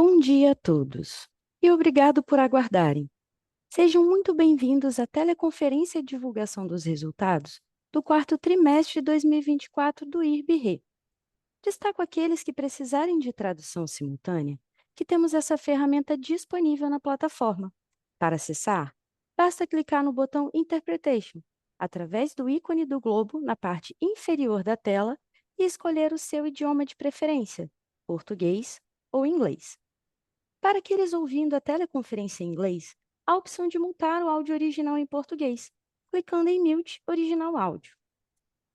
Bom dia a todos e obrigado por aguardarem. Sejam muito bem-vindos à teleconferência de divulgação dos resultados do quarto trimestre de 2024 do IRB-RE. Destaco aqueles que precisarem de tradução simultânea, que temos essa ferramenta disponível na plataforma. Para acessar, basta clicar no botão Interpretation, através do ícone do globo na parte inferior da tela e escolher o seu idioma de preferência, português ou inglês. Para aqueles ouvindo a teleconferência em inglês, há a opção de mutar o áudio original em português, clicando em Mute Original Áudio.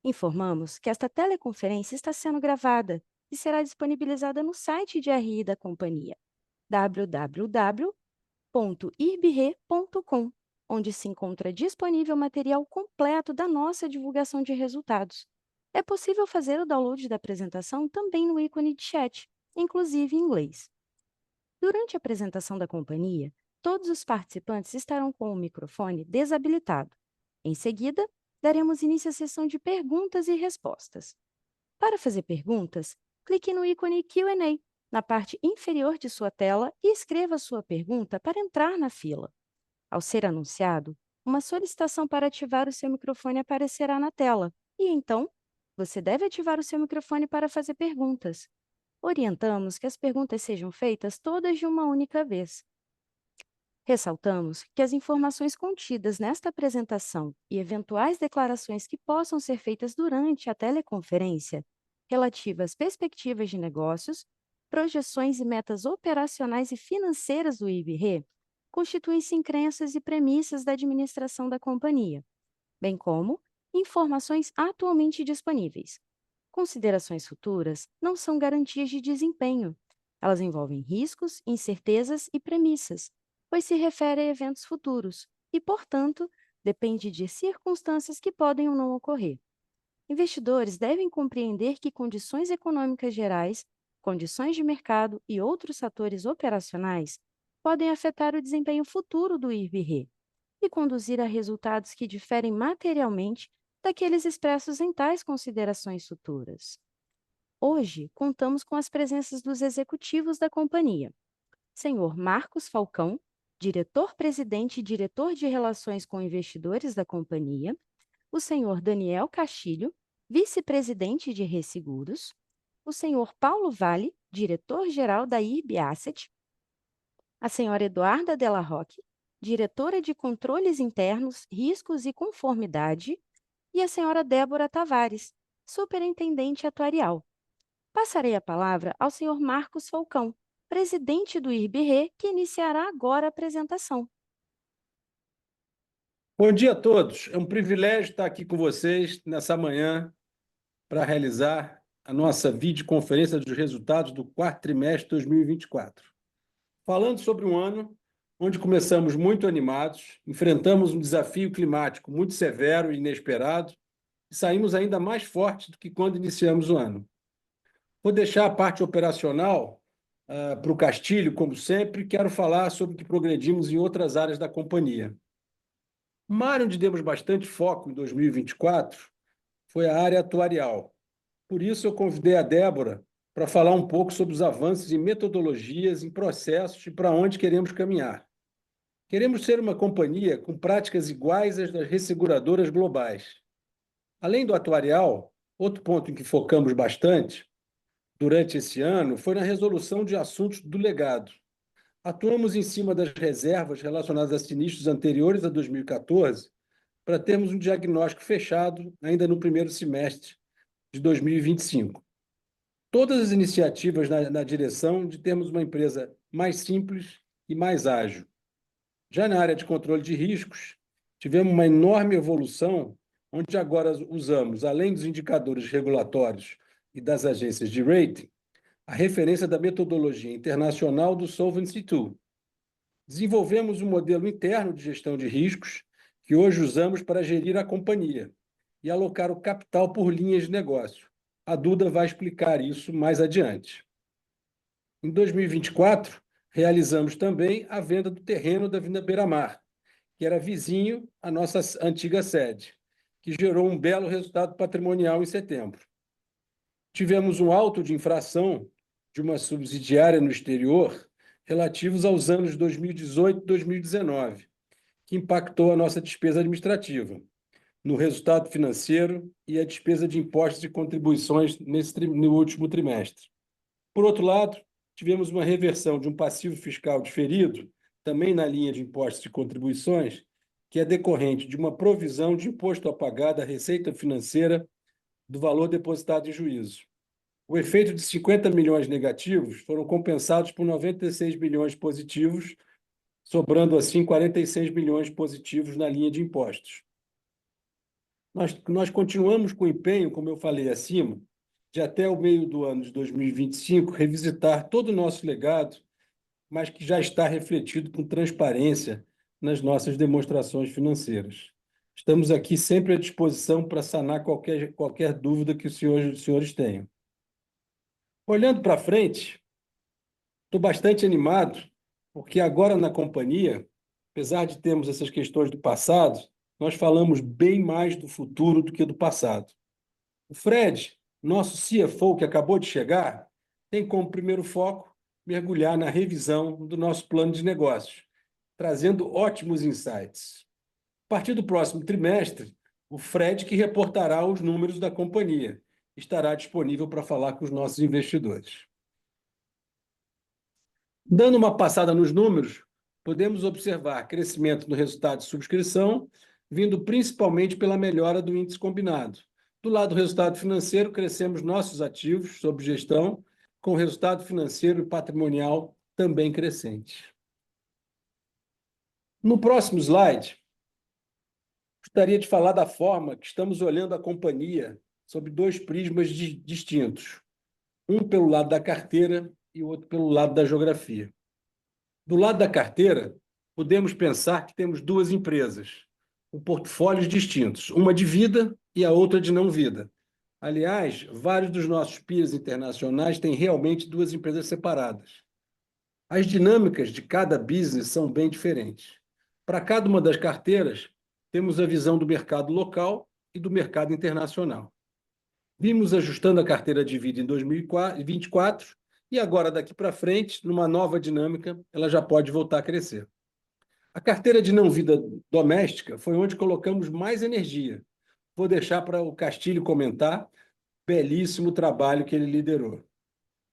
Informamos que esta teleconferência está sendo gravada e será disponibilizada no site de RI da companhia, www.irbr.com, onde se encontra disponível material completo da nossa divulgação de resultados. É possível fazer o download da apresentação também no ícone de chat, inclusive em inglês. Durante a apresentação da companhia, todos os participantes estarão com o microfone desabilitado. Em seguida, daremos início à sessão de perguntas e respostas. Para fazer perguntas, clique no ícone Q&A na parte inferior de sua tela e escreva sua pergunta para entrar na fila. Ao ser anunciado, uma solicitação para ativar o seu microfone aparecerá na tela e, então, você deve ativar o seu microfone para fazer perguntas. Orientamos que as perguntas sejam feitas todas de uma única vez. Ressaltamos que as informações contidas nesta apresentação e eventuais declarações que possam ser feitas durante a teleconferência, relativas às perspectivas de negócios, projeções e metas operacionais e financeiras do IBRE, constituem-se em crenças e premissas da administração da companhia, bem como informações atualmente disponíveis. Considerações futuras não são garantias de desempenho. Elas envolvem riscos, incertezas e premissas, pois se refere a eventos futuros e, portanto, depende de circunstâncias que podem ou não ocorrer. Investidores devem compreender que condições econômicas gerais, condições de mercado e outros fatores operacionais podem afetar o desempenho futuro do IRB-RE e conduzir a resultados que diferem materialmente daqueles expressos em tais considerações futuras. Hoje, contamos com as presenças dos executivos da companhia. Senhor Marcos Falcão, diretor-presidente e diretor de Relações com Investidores da companhia, o senhor Daniel Castilho, vice-presidente de Resseguros, o senhor Paulo Vale, diretor-geral da IRB Asset, a senhora Eduarda Della Rocque, diretora de Controles Internos, Riscos e Conformidade, e a senhora Débora Tavares, superintendente atuarial. Passarei a palavra ao senhor Marcos Falcão, presidente do IRB-RE, que iniciará agora a apresentação. Bom dia a todos. É um privilégio estar aqui com vocês nessa manhã para realizar a nossa videoconferência dos resultados do quarto trimestre de 2024. Falando sobre um ano onde começamos muito animados, enfrentamos um desafio climático muito severo e inesperado e saímos ainda mais fortes do que quando iniciamos o ano. Vou deixar a parte operacional para o Castilho, como sempre, e quero falar sobre o que progredimos em outras áreas da companhia. Uma área onde demos bastante foco em 2024 foi a área atuarial. Por isso, eu convidei a Débora para falar um pouco sobre os avanços em metodologias, em processos e para onde queremos caminhar. Queremos ser uma companhia com práticas iguais às das resseguradoras globais. Além do atuarial, outro ponto em que focamos bastante durante esse ano foi na resolução de assuntos do legado. Atuamos em cima das reservas relacionadas a sinistros anteriores a 2014 para termos um diagnóstico fechado ainda no primeiro semestre de 2025. Todas as iniciativas na direção de termos uma empresa mais simples e mais ágil. Já na área de controle de riscos, tivemos uma enorme evolução, onde agora usamos, além dos indicadores regulatórios e das agências de rating, a referência da metodologia internacional do Solvency II. Desenvolvemos um modelo interno de gestão de riscos que hoje usamos para gerir a companhia e alocar o capital por linhas de negócio. A Duda vai explicar isso mais adiante. Em 2024, realizamos também a venda do terreno da Avenida Beira-Mar, que era vizinho à nossa antiga sede, que gerou um belo resultado patrimonial em setembro. Tivemos um auto de infração de uma subsidiária no exterior relativos aos anos 2018 e 2019, que impactou a nossa despesa administrativa, no resultado financeiro e a despesa de impostos e contribuições no último trimestre. Por outro lado, tivemos uma reversão de um passivo fiscal diferido, também na linha de impostos e contribuições, que é decorrente de uma provisão de imposto a pagar da receita financeira do valor depositado em juízo. O efeito de 50 milhões negativos foram compensados por 96 milhões positivos, sobrando assim 46 milhões positivos na linha de impostos. Nós continuamos com o empenho, como eu falei acima, de até o meio do ano de 2025 revisitar todo o nosso legado, mas que já está refletido com transparência nas nossas demonstrações financeiras. Estamos aqui sempre à disposição para sanar qualquer dúvida que os senhores tenham. Olhando para frente, estou bastante animado, porque agora na companhia, apesar de termos essas questões do passado, nós falamos bem mais do futuro do que do passado. O Fred, nosso CFO que acabou de chegar, tem como primeiro foco mergulhar na revisão do nosso plano de negócios, trazendo ótimos insights. A partir do próximo trimestre, o Fred que reportará os números da companhia estará disponível para falar com os nossos investidores. Dando uma passada nos números, podemos observar crescimento no resultado de subscrição, vindo principalmente pela melhora do índice combinado. Do lado do resultado financeiro, crescemos nossos ativos sob gestão, com resultado financeiro e patrimonial também crescente. No próximo slide, gostaria de falar da forma que estamos olhando a companhia sob dois prismas distintos, um pelo lado da carteira e o outro pelo lado da geografia. Do lado da carteira, podemos pensar que temos duas empresas, com portfólios distintos, uma de vida e a outra de não vida. Aliás, vários dos nossos peers internacionais têm realmente duas empresas separadas. As dinâmicas de cada business são bem diferentes. Para cada uma das carteiras, temos a visão do mercado local e do mercado internacional. Vimos ajustando a carteira de vida em 2024 e agora, daqui para frente, numa nova dinâmica, ela já pode voltar a crescer. A carteira de não vida doméstica foi onde colocamos mais energia. Vou deixar para o Castilho comentar, belíssimo trabalho que ele liderou.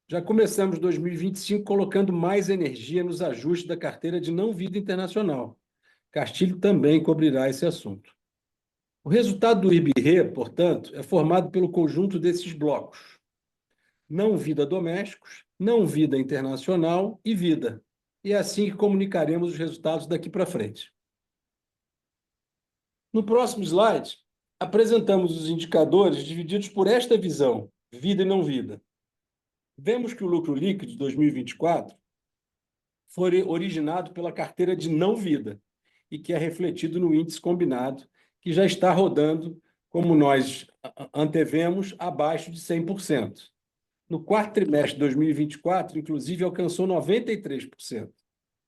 Já começamos 2025 colocando mais energia nos ajustes da carteira de não vida internacional. Castilho também cobrirá esse assunto. O resultado do IBRE, portanto, é formado pelo conjunto desses blocos: não vida domésticos, não vida internacional e vida. E é assim que comunicaremos os resultados daqui para frente. No próximo slide, apresentamos os indicadores divididos por esta visão, vida e não vida. Vemos que o lucro líquido de 2024 foi originado pela carteira de não vida e que é refletido no índice combinado, que já está rodando, como nós antevemos, abaixo de 100%. No quarto trimestre de 2024, inclusive, alcançou 93%,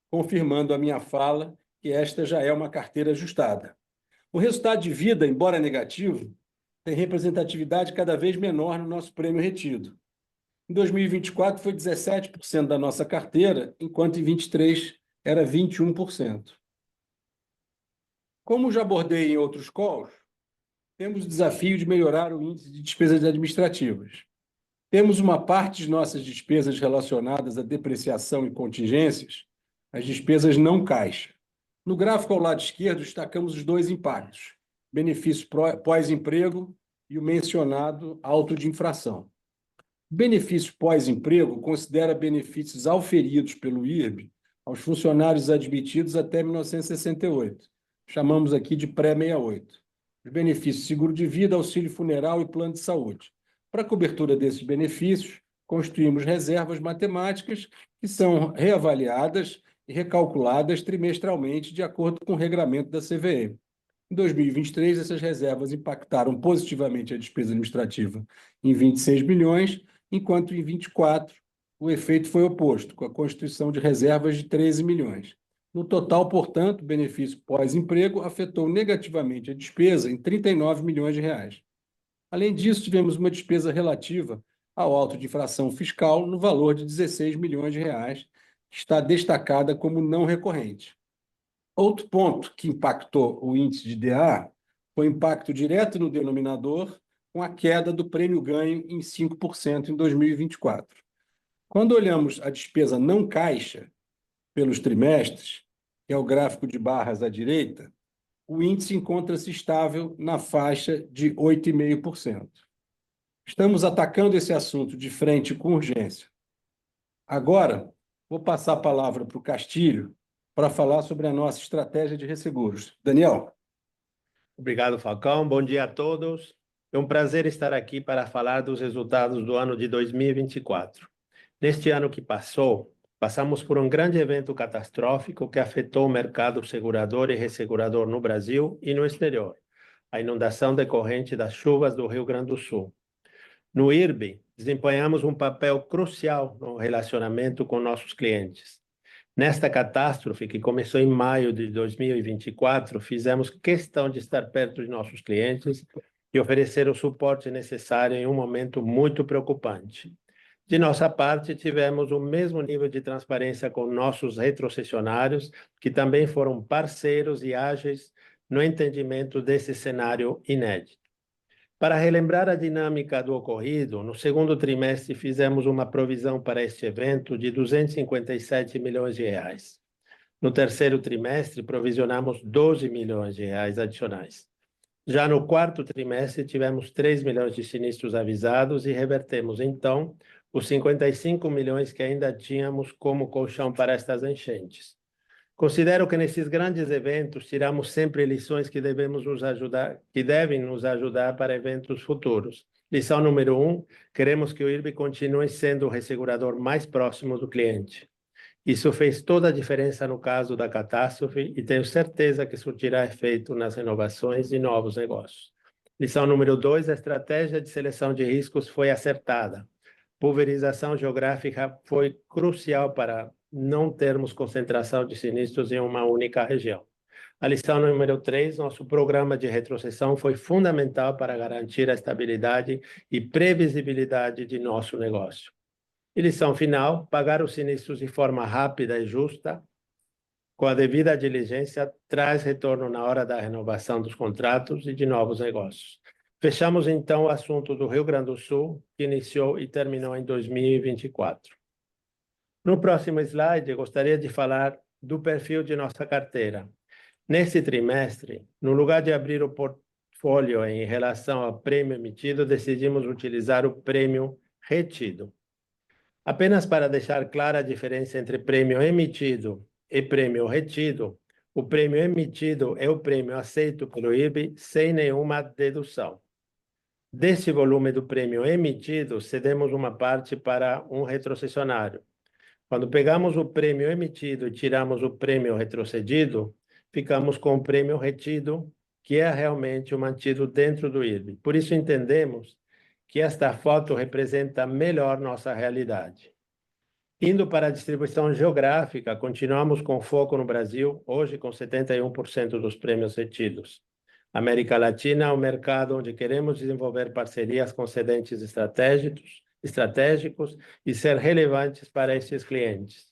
confirmando a minha fala que esta já é uma carteira ajustada. O resultado de vida, embora negativo, tem representatividade cada vez menor no nosso prêmio retido. Em 2024 foi 17% da nossa carteira, enquanto em 2023 era 21%. Como já abordei em outros calls, temos o desafio de melhorar o índice de despesas administrativas. Temos uma parte de nossas despesas relacionadas à depreciação e contingências, as despesas não caixa. No gráfico ao lado esquerdo, destacamos os dois impactos: benefício pós-emprego e o mencionado auto de infração. O benefício pós-emprego considera benefícios auferidos pelo IRB aos funcionários admitidos até 1968. Chamamos aqui de pré-68. Os benefícios seguro de vida, auxílio funeral e plano de saúde. Para a cobertura desses benefícios, construímos reservas matemáticas que são reavaliadas e recalculadas trimestralmente de acordo com o regramento da CVM. Em 2023, essas reservas impactaram positivamente a despesa administrativa em 26 bilhões, enquanto em 2024 o efeito foi oposto, com a constituição de reservas de 13 milhões. No total, portanto, o benefício pós-emprego afetou negativamente a despesa em 39 milhões de reais. Além disso, tivemos uma despesa relativa ao auto de infração fiscal no valor de 16 milhões de reais, está destacada como não recorrente. Outro ponto que impactou o índice de DA foi o impacto direto no denominador, com a queda do prêmio ganho em 5% em 2024. Quando olhamos a despesa não caixa pelos trimestres, que é o gráfico de barras à direita, o índice encontra-se estável na faixa de 8,5%. Estamos atacando esse assunto de frente com urgência. Agora, vou passar a palavra para o Castilho para falar sobre a nossa estratégia de resseguros. Daniel. Obrigado, Falcão. Bom dia a todos. É um prazer estar aqui para falar dos resultados do ano de 2024. Neste ano que passou, passamos por um grande evento catastrófico que afetou o mercado segurador e ressegurador no Brasil e no exterior, a inundação decorrente das chuvas do Rio Grande do Sul. No IRB, desempenhamos um papel crucial no relacionamento com nossos clientes. Nesta catástrofe, que começou em maio de 2024, fizemos questão de estar perto de nossos clientes e oferecer o suporte necessário em um momento muito preocupante. De nossa parte, tivemos o mesmo nível de transparência com nossos retrocessionários, que também foram parceiros e ágeis no entendimento desse cenário inédito. Para relembrar a dinâmica do ocorrido, no segundo trimestre fizemos uma provisão para este evento de 257 milhões de reais. No terceiro trimestre, provisionamos 12 milhões de reais adicionais. Já no quarto trimestre, tivemos 3 milhões de sinistros avisados e revertemos, então, os 55 milhões que ainda tínhamos como colchão para estas enchentes. Considero que nesses grandes eventos tiramos sempre lições que devem nos ajudar para eventos futuros. Lição número 1, queremos que o IRB continue sendo o ressegurador mais próximo do cliente. Isso fez toda a diferença no caso da catástrofe e tenho certeza que surtirá efeito nas renovações e novos negócios. Lição número 2, a estratégia de seleção de riscos foi acertada. Pulverização geográfica foi crucial para não termos concentração de sinistros em uma única região. A lição número 3, nosso programa de retrocessão foi fundamental para garantir a estabilidade e previsibilidade de nosso negócio. E lição final, pagar os sinistros de forma rápida e justa, com a devida diligência, traz retorno na hora da renovação dos contratos e de novos negócios. Fechamos, então, o assunto do Rio Grande do Sul, que iniciou e terminou em 2024. No próximo slide, gostaria de falar do perfil de nossa carteira. Nesse trimestre, no lugar de abrir o portfólio em relação ao prêmio emitido, decidimos utilizar o prêmio retido. Apenas para deixar clara a diferença entre prêmio emitido e prêmio retido, o prêmio emitido é o prêmio aceito pelo IRB sem nenhuma dedução. Desse volume do prêmio emitido, cedemos uma parte para um retrocessionário. Quando pegamos o prêmio emitido e tiramos o prêmio retrocedido, ficamos com o prêmio retido, que é realmente o mantido dentro do IRB. Por isso entendemos que esta foto representa melhor nossa realidade. Indo para a distribuição geográfica, continuamos com foco no Brasil, hoje com 71% dos prêmios retidos. América Latina é o mercado onde queremos desenvolver parcerias com cedentes estratégicos e ser relevantes para esses clientes.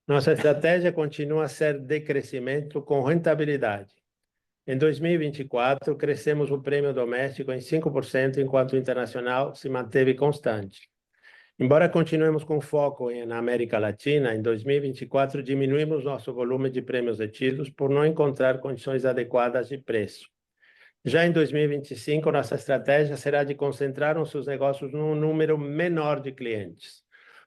Nossa estratégia continua a ser de crescimento com rentabilidade. Em 2024, crescemos o prêmio doméstico em 5%, enquanto o internacional se manteve constante. Embora continuemos com foco na América Latina, em 2024 diminuímos nosso volume de prêmios retidos por não encontrar condições adequadas de preço. Já em 2025, nossa estratégia será de concentrar nossos negócios num número menor de clientes.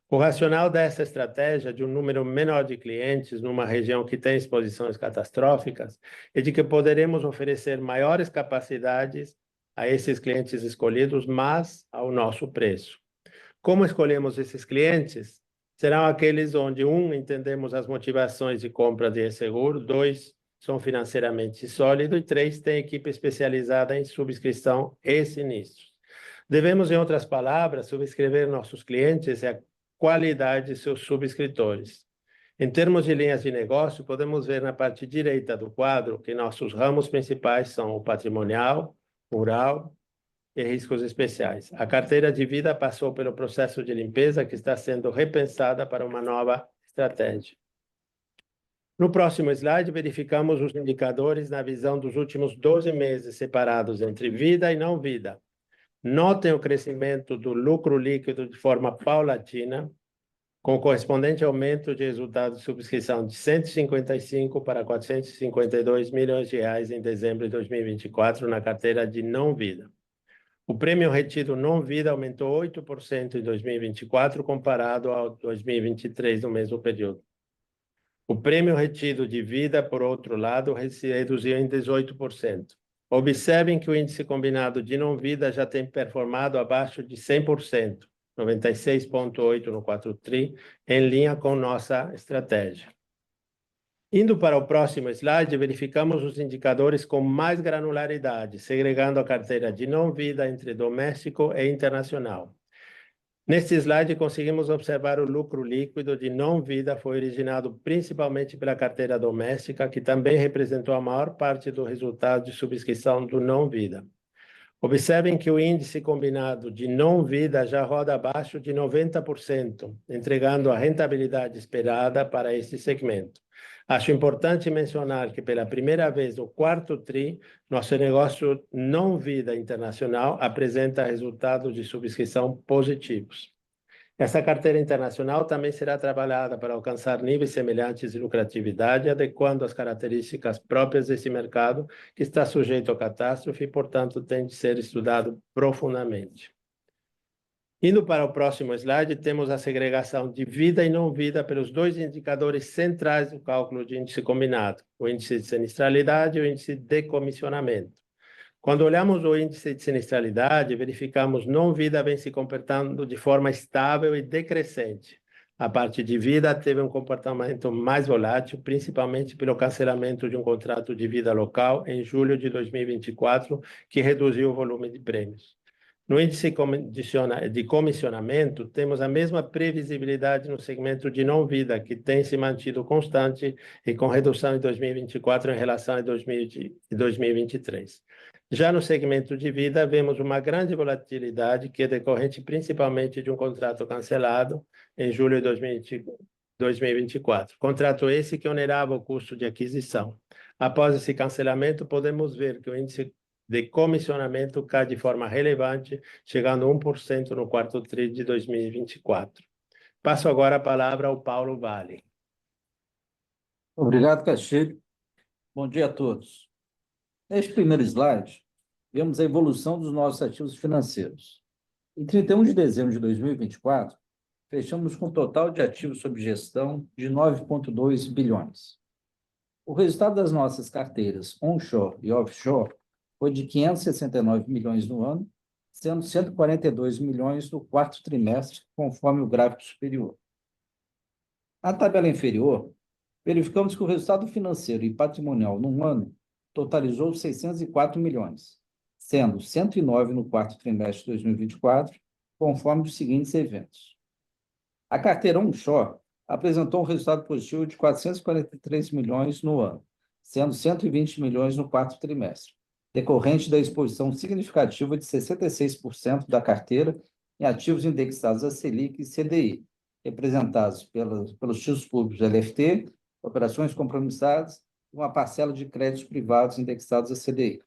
O racional dessa estratégia, de um número menor de clientes numa região que tem exposições catastróficas, é de que poderemos oferecer maiores capacidades a esses clientes escolhidos, mas ao nosso preço. Como escolhemos esses clientes? Serão aqueles onde, 1, entendemos as motivações de compra de seguro, 2, são financeiramente sólidos e 3, têm equipe especializada em subscrição e sinistros. Devemos, em outras palavras, subscrever nossos clientes e a qualidade de seus subscritores. Em termos de linhas de negócio, podemos ver na parte direita do quadro que nossos ramos principais são o patrimonial, rural e riscos especiais. A carteira de vida passou pelo processo de limpeza que está sendo repensada para uma nova estratégia. No próximo slide, verificamos os indicadores na visão dos últimos 12 meses separados entre vida e não vida. Notem o crescimento do lucro líquido de forma paulatina, com correspondente aumento de resultado de subscrição de 155 para 452 milhões de reais em dezembro de 2024 na carteira de não vida. O prêmio retido não vida aumentou 8% em 2024 comparado ao 2023 no mesmo período. O prêmio retido de vida, por outro lado, se reduziu em 18%. Observem que o índice combinado de não vida já tem performado abaixo de 100%, 96,8% no 4TRI, em linha com nossa estratégia. Indo para o próximo slide, verificamos os indicadores com mais granularidade, segregando a carteira de não vida entre doméstico e internacional. Neste slide, conseguimos observar o lucro líquido de não vida foi originado principalmente pela carteira doméstica, que também representou a maior parte do resultado de subscrição do não vida. Observem que o índice combinado de não vida já roda abaixo de 90%, entregando a rentabilidade esperada para este segmento. Acho importante mencionar que pela primeira vez no 4TRI, nosso negócio não vida internacional apresenta resultados de subscrição positivos. Essa carteira internacional também será trabalhada para alcançar níveis semelhantes de lucratividade, adequando as características próprias desse mercado, que está sujeito a catástrofe e, portanto, tem de ser estudado profundamente. Indo para o próximo slide, temos a segregação de vida e não vida pelos dois indicadores centrais do cálculo de índice combinado, o índice de sinistralidade e o índice de comissionamento. Quando olhamos o índice de sinistralidade, verificamos não vida vem se comportando de forma estável e decrescente. A parte de vida teve um comportamento mais volátil, principalmente pelo cancelamento de um contrato de vida local em julho de 2024, que reduziu o volume de prêmios. No índice de comissionamento, temos a mesma previsibilidade no segmento de não vida, que tem se mantido constante e com redução em 2024 em relação a 2023. Já no segmento de vida, vemos uma grande volatilidade que é decorrente principalmente de um contrato cancelado em julho de 2024. Contrato esse que onerava o custo de aquisição. Após esse cancelamento, podemos ver que o índice de comissionamento cai de forma relevante, chegando a 1% no 4TRI de 2024. Passo agora a palavra ao Paulo Vale. Obrigado, Castilho. Bom dia a todos. Neste primeiro slide, vemos a evolução dos nossos ativos financeiros. Em 31 de dezembro de 2024, fechamos com um total de ativos sob gestão de 9,2 bilhões. O resultado das nossas carteiras onshore e offshore foi de 569 milhões no ano, sendo 142 milhões no quarto trimestre, conforme o gráfico superior. Na tabela inferior, verificamos que o resultado financeiro e patrimonial num ano totalizou 604 milhões, sendo 109 no quarto trimestre de 2024, conforme os seguintes eventos. A carteira onshore apresentou um resultado positivo de 443 milhões no ano, sendo 120 milhões no quarto trimestre, decorrente da exposição significativa de 66% da carteira em ativos indexados a Selic e CDI, representados pelos títulos públicos LFT, operações compromissadas e uma parcela de créditos privados indexados a CDI.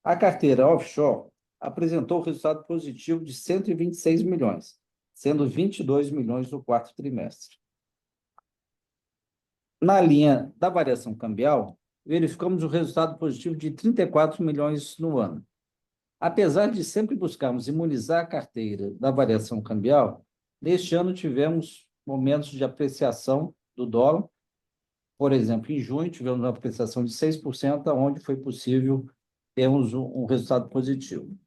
A carteira offshore apresentou resultado positivo de 126 milhões, sendo 22 milhões no quarto trimestre. Na linha da variação cambial, verificamos o resultado positivo de 34 milhões no ano. Apesar de sempre buscarmos imunizar a carteira da variação cambial, neste ano tivemos momentos de apreciação do dólar. Por exemplo, em junho tivemos uma apreciação de 6%, onde foi possível termos um resultado positivo.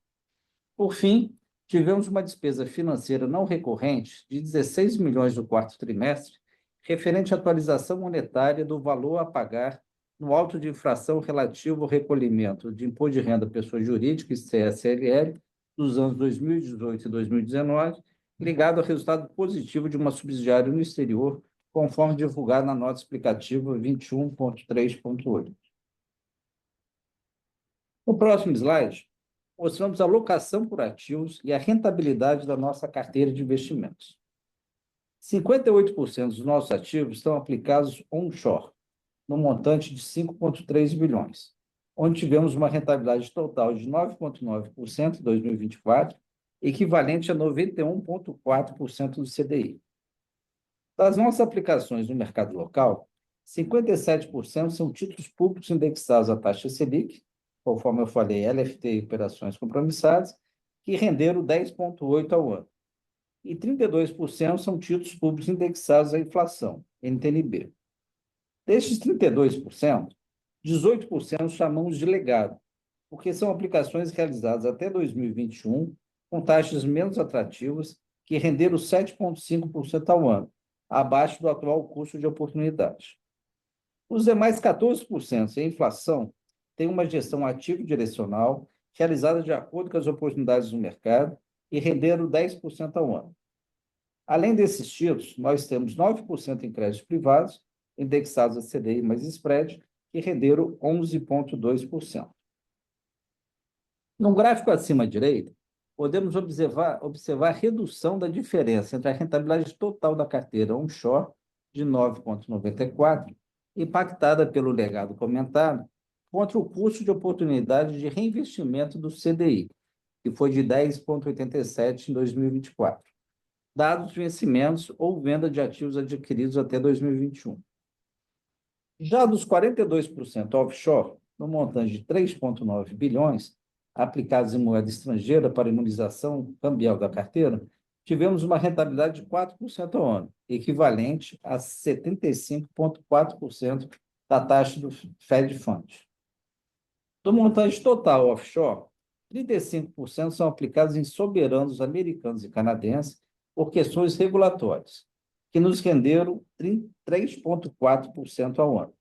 Por fim, tivemos uma despesa financeira não recorrente de 16 milhões no quarto trimestre, referente à atualização monetária do valor a pagar no auto de infração relativo ao recolhimento de imposto de renda pessoa jurídica e CSLL dos anos 2018 e 2019, ligado ao resultado positivo de uma subsidiária no exterior, conforme divulgado na nota explicativa 21.3.8. No próximo slide, mostramos a alocação por ativos e a rentabilidade da nossa carteira de investimentos. 58% dos nossos ativos estão aplicados onshore, no montante de 5,3 bilhões, onde tivemos uma rentabilidade total de 9,9% em 2024, equivalente a 91,4% do CDI. Das nossas aplicações no mercado local, 57% são títulos públicos indexados à taxa Selic, conforme eu falei, LFT e operações compromissadas, que renderam 10,8% ao ano. E 32% são títulos públicos indexados à inflação, NTNB. Destes 32%, 18% chamamos de legado, porque são aplicações realizadas até 2021 com taxas menos atrativas que renderam 7,5% ao ano, abaixo do atual custo de oportunidade. Os demais 14% em inflação têm uma gestão ativa e direcional, realizada de acordo com as oportunidades do mercado e renderam 10% ao ano. Além desses títulos, nós temos 9% em créditos privados, indexados a CDI mais spread, que renderam 11,2%. No gráfico acima à direita, podemos observar a redução da diferença entre a rentabilidade total da carteira onshore, de 9,94%, impactada pelo legado comentado, contra o custo de oportunidade de reinvestimento do CDI, que foi de 10,87% em 2024, dados os vencimentos ou venda de ativos adquiridos até 2021. Já dos 42% offshore, no montante de 3,9 bilhões, aplicados em moeda estrangeira para imunização cambial da carteira, tivemos uma rentabilidade de 4% ao ano, equivalente a 75,4% da taxa do Fed Fund. Do montante total offshore, 35% são aplicados em soberanos americanos e canadenses por questões regulatórias, que nos renderam 3,4% ao ano.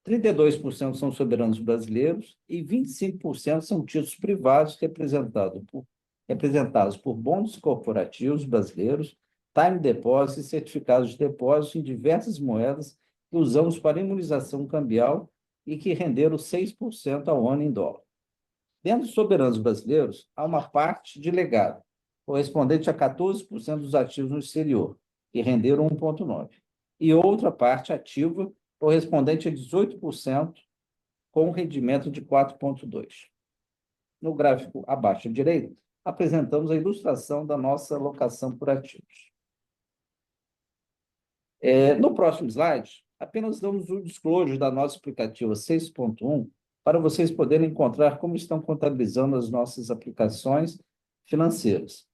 32% são soberanos brasileiros e 25% são títulos privados representados por bônus corporativos brasileiros, time deposits e certificados de depósito em diversas moedas que usamos para imunização cambial e que renderam 6% ao ano em dólar. Dentro dos soberanos brasileiros, há uma parte de legado, correspondente a 14% dos ativos no exterior, que renderam 1,9%, e outra parte ativa, correspondente a 18%, com rendimento de 4,2%. No gráfico abaixo à direita, apresentamos a ilustração da nossa alocação por ativos. No próximo slide, apenas damos o disclosure da nossa aplicativa 6.1 para vocês poderem encontrar como estão contabilizando as nossas aplicações financeiras.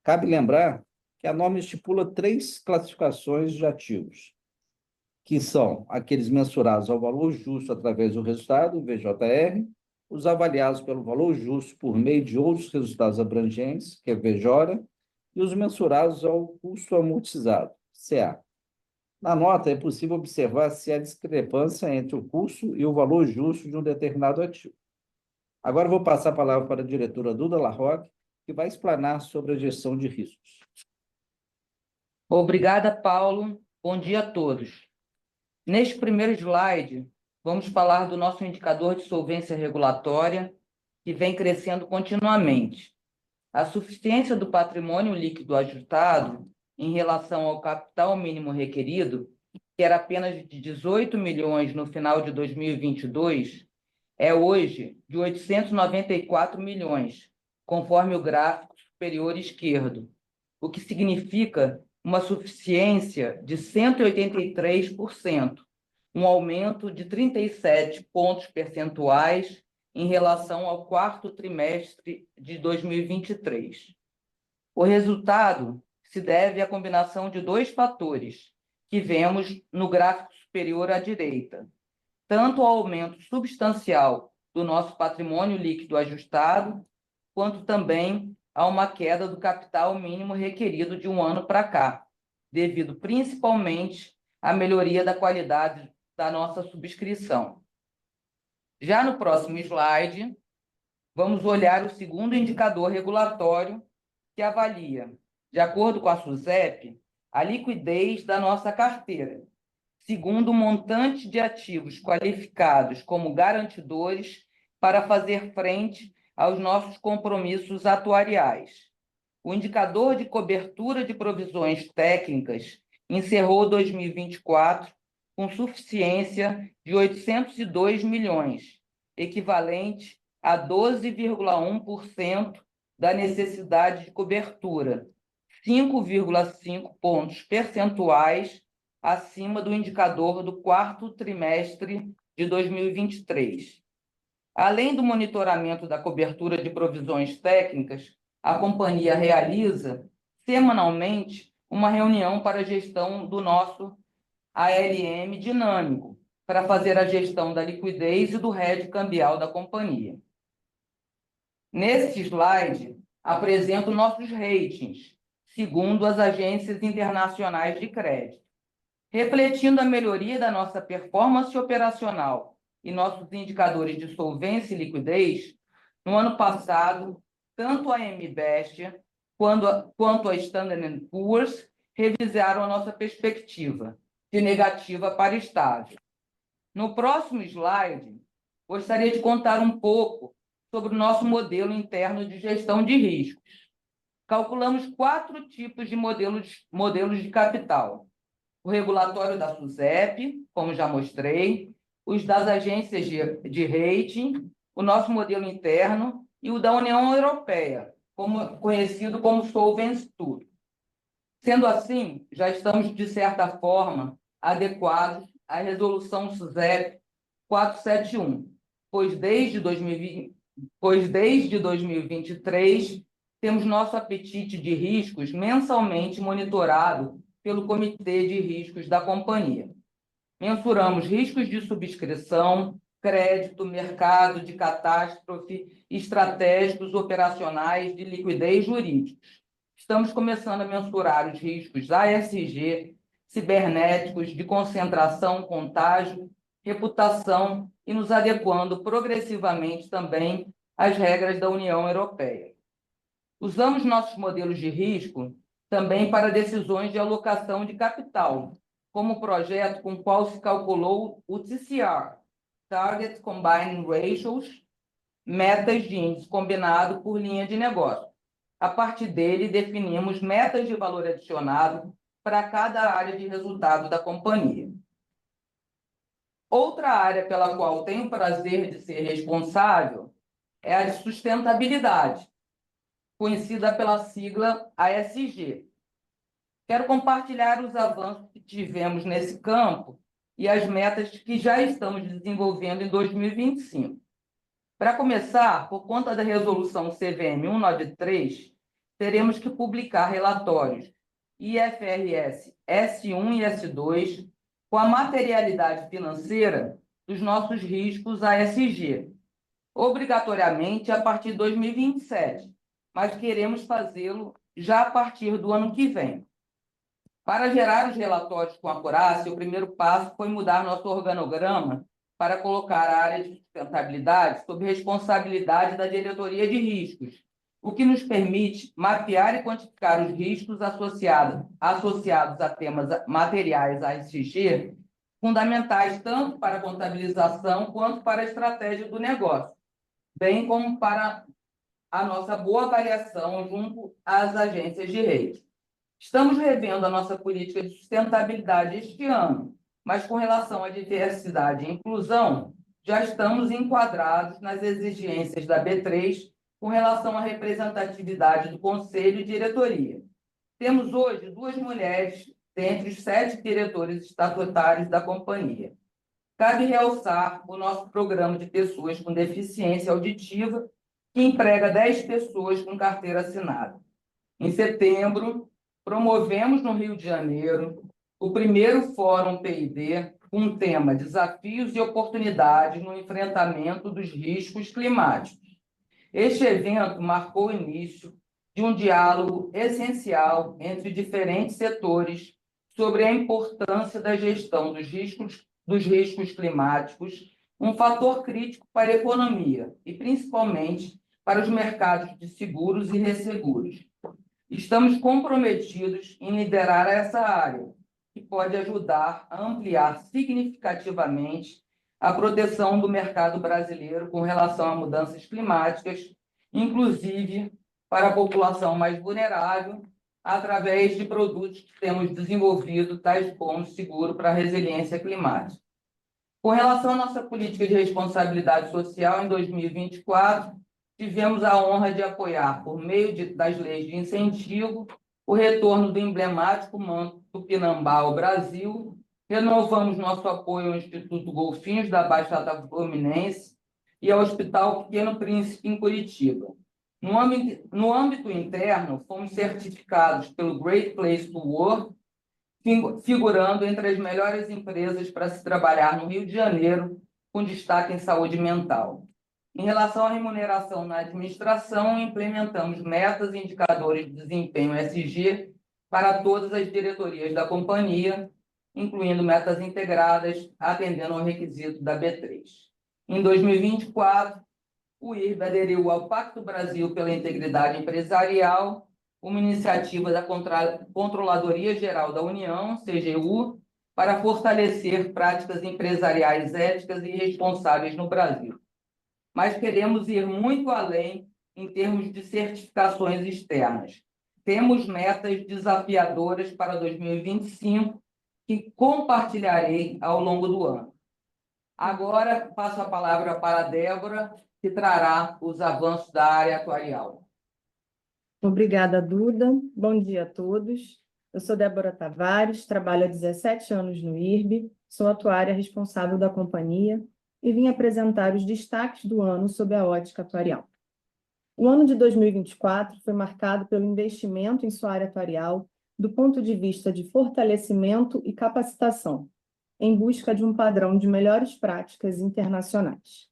Cabe lembrar que a norma estipula 3 classificações de ativos, que são aqueles mensurados ao valor justo através do resultado, VJR, os avaliados pelo valor justo por meio de outros resultados abrangentes, que é VJORA, e os mensurados ao custo amortizado, CA. Na nota, é possível observar se há discrepância entre o custo e o valor justo de um determinado ativo. Agora vou passar a palavra para a diretora Duda Larroque, que vai explanar sobre a gestão de riscos. Obrigada, Paulo. Bom dia a todos. Neste primeiro slide, vamos falar do nosso indicador de solvência regulatória, que vem crescendo continuamente. A suficiência do patrimônio líquido ajustado em relação ao capital mínimo requerido, que era apenas de 18 milhões no final de 2022, é hoje de 894 milhões, conforme o gráfico superior esquerdo, o que significa uma suficiência de 183%, um aumento de 37 pontos percentuais em relação ao quarto trimestre de 2023. O resultado se deve à combinação de 2 fatores que vemos no gráfico superior à direita, tanto ao aumento substancial do nosso patrimônio líquido ajustado, quanto também a uma queda do capital mínimo requerido de um ano para cá, devido principalmente à melhoria da qualidade da nossa subscrição. Já no próximo slide, vamos olhar o segundo indicador regulatório, que avalia, de acordo com a SUSEP, a liquidez da nossa carteira, segundo o montante de ativos qualificados como garantidores para fazer frente aos nossos compromissos atuariais. o indicador de cobertura de provisões técnicas encerrou 2024 com suficiência de 802 milhões, equivalente a 12,1% da necessidade de cobertura, 5,5 pontos percentuais acima do indicador do quarto trimestre de 2023. Além do monitoramento da cobertura de provisões técnicas, a companhia realiza semanalmente uma reunião para a gestão do nosso ALM dinâmico, para fazer a gestão da liquidez e do hedge cambial da companhia. Nesse slide, apresento nossos ratings, segundo as agências internacionais de crédito. Refletindo a melhoria da nossa performance operacional e nossos indicadores de solvência e liquidez, no ano passado, tanto a AM Best quanto a Standard & Poor's revisaram a nossa perspectiva de negativa para estável. No próximo slide, gostaria de contar um pouco sobre o nosso modelo interno de gestão de riscos. Calculamos 4 tipos de modelos de capital. O regulatório da SUSEP, como já mostrei, os das agências de rating, o nosso modelo interno e o da União Europeia, conhecido como Solvency II. Sendo assim, já estamos, de certa forma, adequados à resolução SUSEP 471, pois desde 2023 temos nosso apetite de riscos mensalmente monitorado pelo Comitê de Riscos da companhia. Mensuramos riscos de subscrição, crédito, mercado, de catástrofe, estratégicos, operacionais, de liquidez jurídicos. Estamos começando a mensurar os riscos ASG, cibernéticos, de concentração, contágio, reputação e nos adequando progressivamente também às regras da União Europeia. Usamos nossos modelos de risco também para decisões de alocação de capital, como o projeto com o qual se calculou o TCR, Target Combined Ratios, metas de índice combinado por linha de negócio. A partir dele, definimos metas de valor adicionado para cada área de resultado da companhia. Outra área pela qual tenho o prazer de ser responsável é a de sustentabilidade, conhecida pela sigla ASG. Quero compartilhar os avanços que tivemos nesse campo e as metas que já estamos desenvolvendo em 2025. Para começar, por conta da resolução CVM 193, teremos que publicar relatórios IFRS S1 e S2 com a materialidade financeira dos nossos riscos ASG, obrigatoriamente a partir de 2027, mas queremos fazê-lo já a partir do ano que vem. Para gerar os relatórios com acurácia, o primeiro passo foi mudar nosso organograma para colocar a área de sustentabilidade sob responsabilidade da diretoria de riscos, o que nos permite mapear e quantificar os riscos associados a temas materiais ASG, fundamentais tanto para a contabilização quanto para a estratégia do negócio, bem como para a nossa boa avaliação junto às agências de rating. Estamos revendo a nossa política de sustentabilidade este ano, mas com relação à diversidade e inclusão, já estamos enquadrados nas exigências da B3 com relação à representatividade do Conselho e diretoria. Temos hoje 2 mulheres dentre os 7 diretores estatutários da companhia. Cabe realçar o nosso programa de pessoas com deficiência auditiva, que emprega 10 pessoas com carteira assinada. Em setembro, promovemos no Rio de Janeiro o primeiro Fórum PID com o tema Desafios e Oportunidades no Enfrentamento dos Riscos Climáticos. Este evento marcou o início de um diálogo essencial entre diferentes setores sobre a importância da gestão dos riscos climáticos, um fator crítico para a economia e, principalmente, para os mercados de seguros e resseguros. Estamos comprometidos em liderar essa área, que pode ajudar a ampliar significativamente a proteção do mercado brasileiro com relação a mudanças climáticas, inclusive para a população mais vulnerável, através de produtos que temos desenvolvido, tais como seguro para a resiliência climática. Com relação à nossa política de responsabilidade social, em 2024, tivemos a honra de apoiar, por meio das leis de incentivo, o retorno do emblemático Manto Tupinambá ao Brasil. Renovamos nosso apoio ao Instituto Golfinhos da Baixada Fluminense e ao Hospital Pequeno Príncipe, em Curitiba. No âmbito interno, fomos certificados pelo Great Place to Work, figurando entre as melhores empresas para se trabalhar no Rio de Janeiro, com destaque em saúde mental. Em relação à remuneração na administração, implementamos metas e indicadores de desempenho ESG para todas as diretorias da companhia, incluindo metas integradas, atendendo ao requisito da B3. Em 2024, o IRB aderiu ao Pacto Brasil pela Integridade Empresarial, uma iniciativa da Controladoria Geral da União, CGU, para fortalecer práticas empresariais éticas e responsáveis no Brasil. Mas queremos ir muito além em termos de certificações externas. Temos metas desafiadoras para 2025 que compartilharei ao longo do ano. Agora, passo a palavra para a Débora, que trará os avanços da área atuarial. Obrigada, Duda. Bom dia a todos. Eu sou Débora Tavares, trabalho há 17 anos no IRB, sou atuária responsável da companhia e vim apresentar os destaques do ano sob a ótica atuarial. O ano de 2024 foi marcado pelo investimento em sua área atuarial do ponto de vista de fortalecimento e capacitação, em busca de um padrão de melhores práticas internacionais.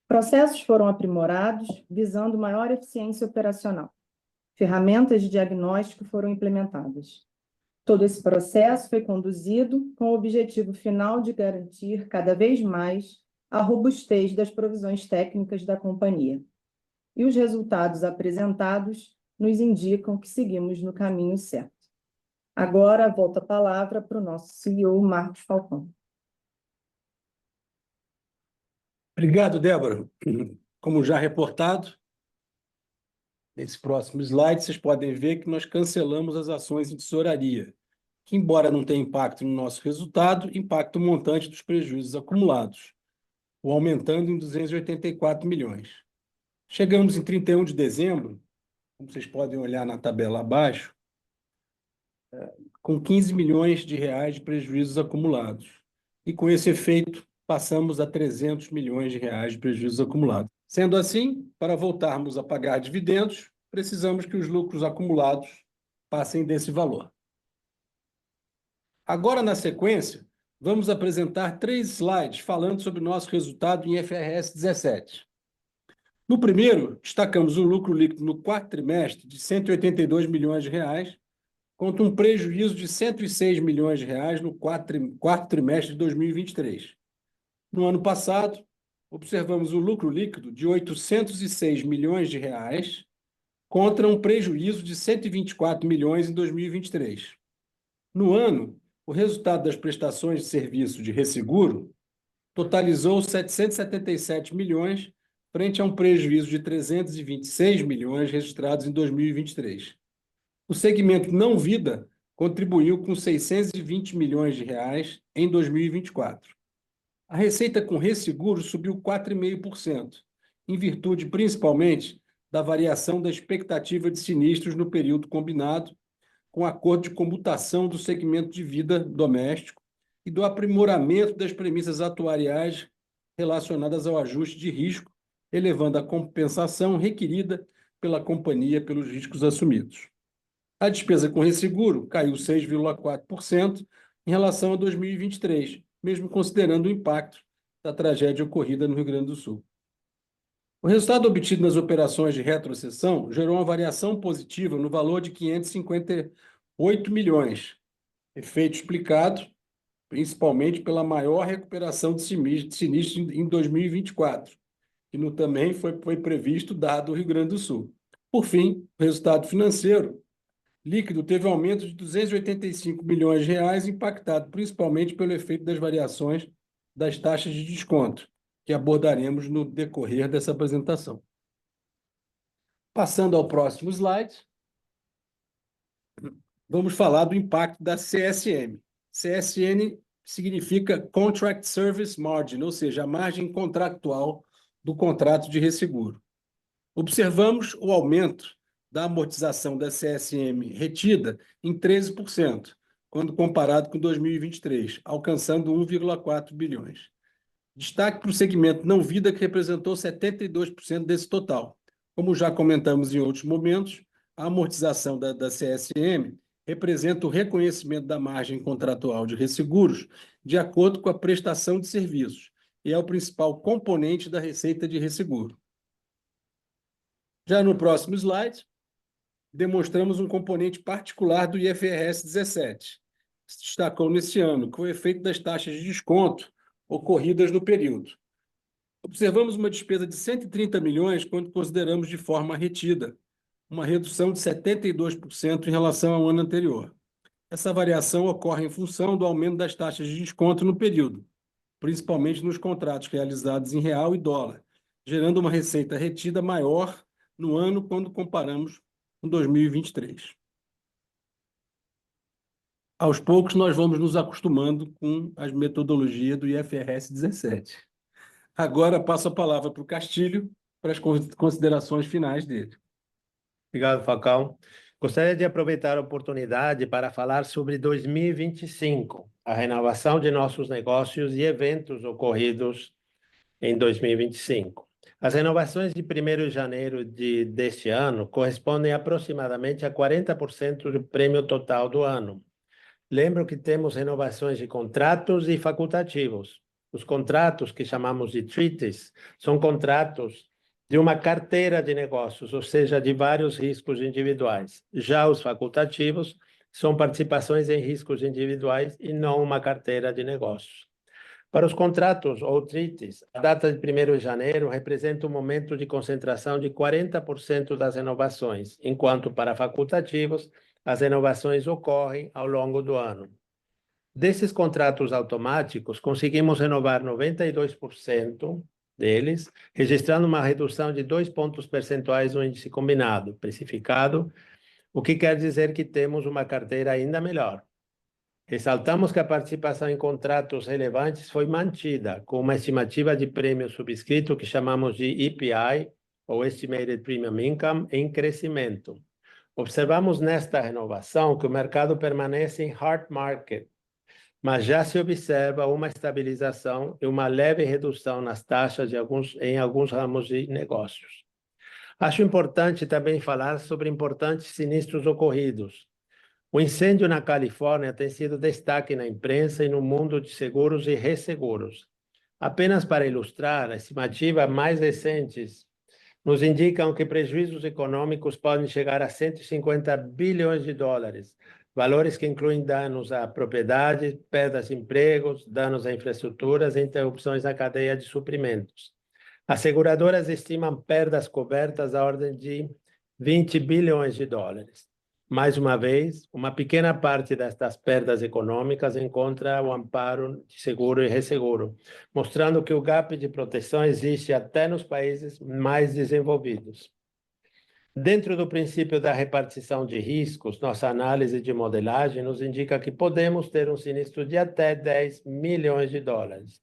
Processos foram aprimorados, visando maior eficiência operacional. Ferramentas de diagnóstico foram implementadas. Todo esse processo foi conduzido com o objetivo final de garantir cada vez mais a robustez das provisões técnicas da companhia. E os resultados apresentados nos indicam que seguimos no caminho certo. Agora, volto a palavra para o nosso CEO, Marcos Falcão. Obrigado, Débora. Como já reportado, nesse próximo slide, vocês podem ver que nós cancelamos as ações em tesouraria, que, embora não tenha impacto no nosso resultado, impacta o montante dos prejuízos acumulados, ou aumentando em 284 milhões. Chegamos em 31 de dezembro, como vocês podem olhar na tabela abaixo, com 15 milhões de reais de prejuízos acumulados. E, com esse efeito, passamos a 300 milhões de reais de prejuízos acumulados. Sendo assim, para voltarmos a pagar dividendos, precisamos que os lucros acumulados passem desse valor. Agora, na sequência, vamos apresentar 3 slides falando sobre o nosso resultado em IFRS 17. No primeiro, destacamos o lucro líquido no quarto trimestre de 182 milhões de reais, contra um prejuízo de 106 milhões de reais no quarto trimestre de 2023. No ano passado, observamos o lucro líquido de 806 milhões de reais contra um prejuízo de 124 milhões em 2023. No ano, o resultado das prestações de serviço de resseguro totalizou 777 milhões frente a um prejuízo de 326 milhões registrados em 2023. O segmento não vida contribuiu com 620 milhões de reais em 2024. A receita com resseguro subiu 4,5%, em virtude principalmente da variação da expectativa de sinistros no período combinado, com acordo de comutação do segmento de vida doméstico e do aprimoramento das premissas atuariais relacionadas ao ajuste de risco, elevando a compensação requerida pela companhia pelos riscos assumidos. A despesa com resseguro caiu 6,4% em relação a 2023, mesmo considerando o impacto da tragédia ocorrida no Rio Grande do Sul. O resultado obtido nas operações de retrocessão gerou uma variação positiva no valor de 558 milhões, efeito explicado principalmente pela maior recuperação de sinistros em 2024, que também foi previsto dado o Rio Grande do Sul. Por fim, o resultado financeiro líquido teve um aumento de 285 milhões de reais, impactado principalmente pelo efeito das variações das taxas de desconto, que abordaremos no decorrer dessa apresentação. Passando ao próximo slide, vamos falar do impacto da CSM. CSM significa Contract Service Margin, ou seja, a margem contratual do contrato de resseguro. Observamos o aumento da amortização da CSM retida em 13%, quando comparado com 2023, alcançando 1,4 bilhões. Destaque para o segmento não vida, que representou 72% desse total. Como já comentamos em outros momentos, a amortização da CSM representa o reconhecimento da margem contratual de resseguros de acordo com a prestação de serviços e é o principal componente da receita de resseguro. Já no próximo slide, demonstramos um componente particular do IFRS 17, que se destacou nesse ano, que é o efeito das taxas de desconto ocorridas no período. Observamos uma despesa de 130 milhões quando consideramos de forma retida, uma redução de 72% em relação ao ano anterior. Essa variação ocorre em função do aumento das taxas de desconto no período, principalmente nos contratos realizados em real e dólar, gerando uma receita retida maior no ano quando comparamos com 2023. Aos poucos, nós vamos nos acostumando com as metodologias do IFRS 17. Agora, passo a palavra para o Castilho para as considerações finais dele. Obrigado, Falcão. Gostaria de aproveitar a oportunidade para falar sobre 2025, a renovação de nossos negócios e eventos ocorridos em 2025. As renovações de 1º de janeiro deste ano correspondem aproximadamente a 40% do prêmio total do ano. Lembro que temos renovações de contratos e facultativos. Os contratos, que chamamos de treaties, são contratos de uma carteira de negócios, ou seja, de vários riscos individuais. Já os facultativos são participações em riscos individuais e não uma carteira de negócios. Para os contratos ou treaties, a data de 1º de janeiro representa um momento de concentração de 40% das renovações, enquanto para facultativos, as renovações ocorrem ao longo do ano. Desses contratos automáticos, conseguimos renovar 92% deles, registrando uma redução de 2 pontos percentuais no índice combinado, precificado, o que quer dizer que temos uma carteira ainda melhor. Ressaltamos que a participação em contratos relevantes foi mantida, com uma estimativa de prêmio subscrito que chamamos de EPI, ou Estimated Premium Income, em crescimento. Observamos nesta renovação que o mercado permanece em hard market, mas já se observa uma estabilização e uma leve redução nas taxas em alguns ramos de negócios. Acho importante também falar sobre importantes sinistros ocorridos. O incêndio na Califórnia tem sido destaque na imprensa e no mundo de seguros e resseguros. Apenas para ilustrar, as estimativas mais recentes nos indicam que prejuízos econômicos podem chegar a 150 bilhões de dólares, valores que incluem danos à propriedade, perdas de empregos, danos a infraestruturas e interrupções na cadeia de suprimentos. As seguradoras estimam perdas cobertas à ordem de 20 bilhões de dólares. Mais uma vez, uma pequena parte destas perdas econômicas encontra o amparo de seguro e resseguro, mostrando que o gap de proteção existe até nos países mais desenvolvidos. Dentro do princípio da repartição de riscos, nossa análise de modelagem nos indica que podemos ter um sinistro de até 10 milhões de dólares.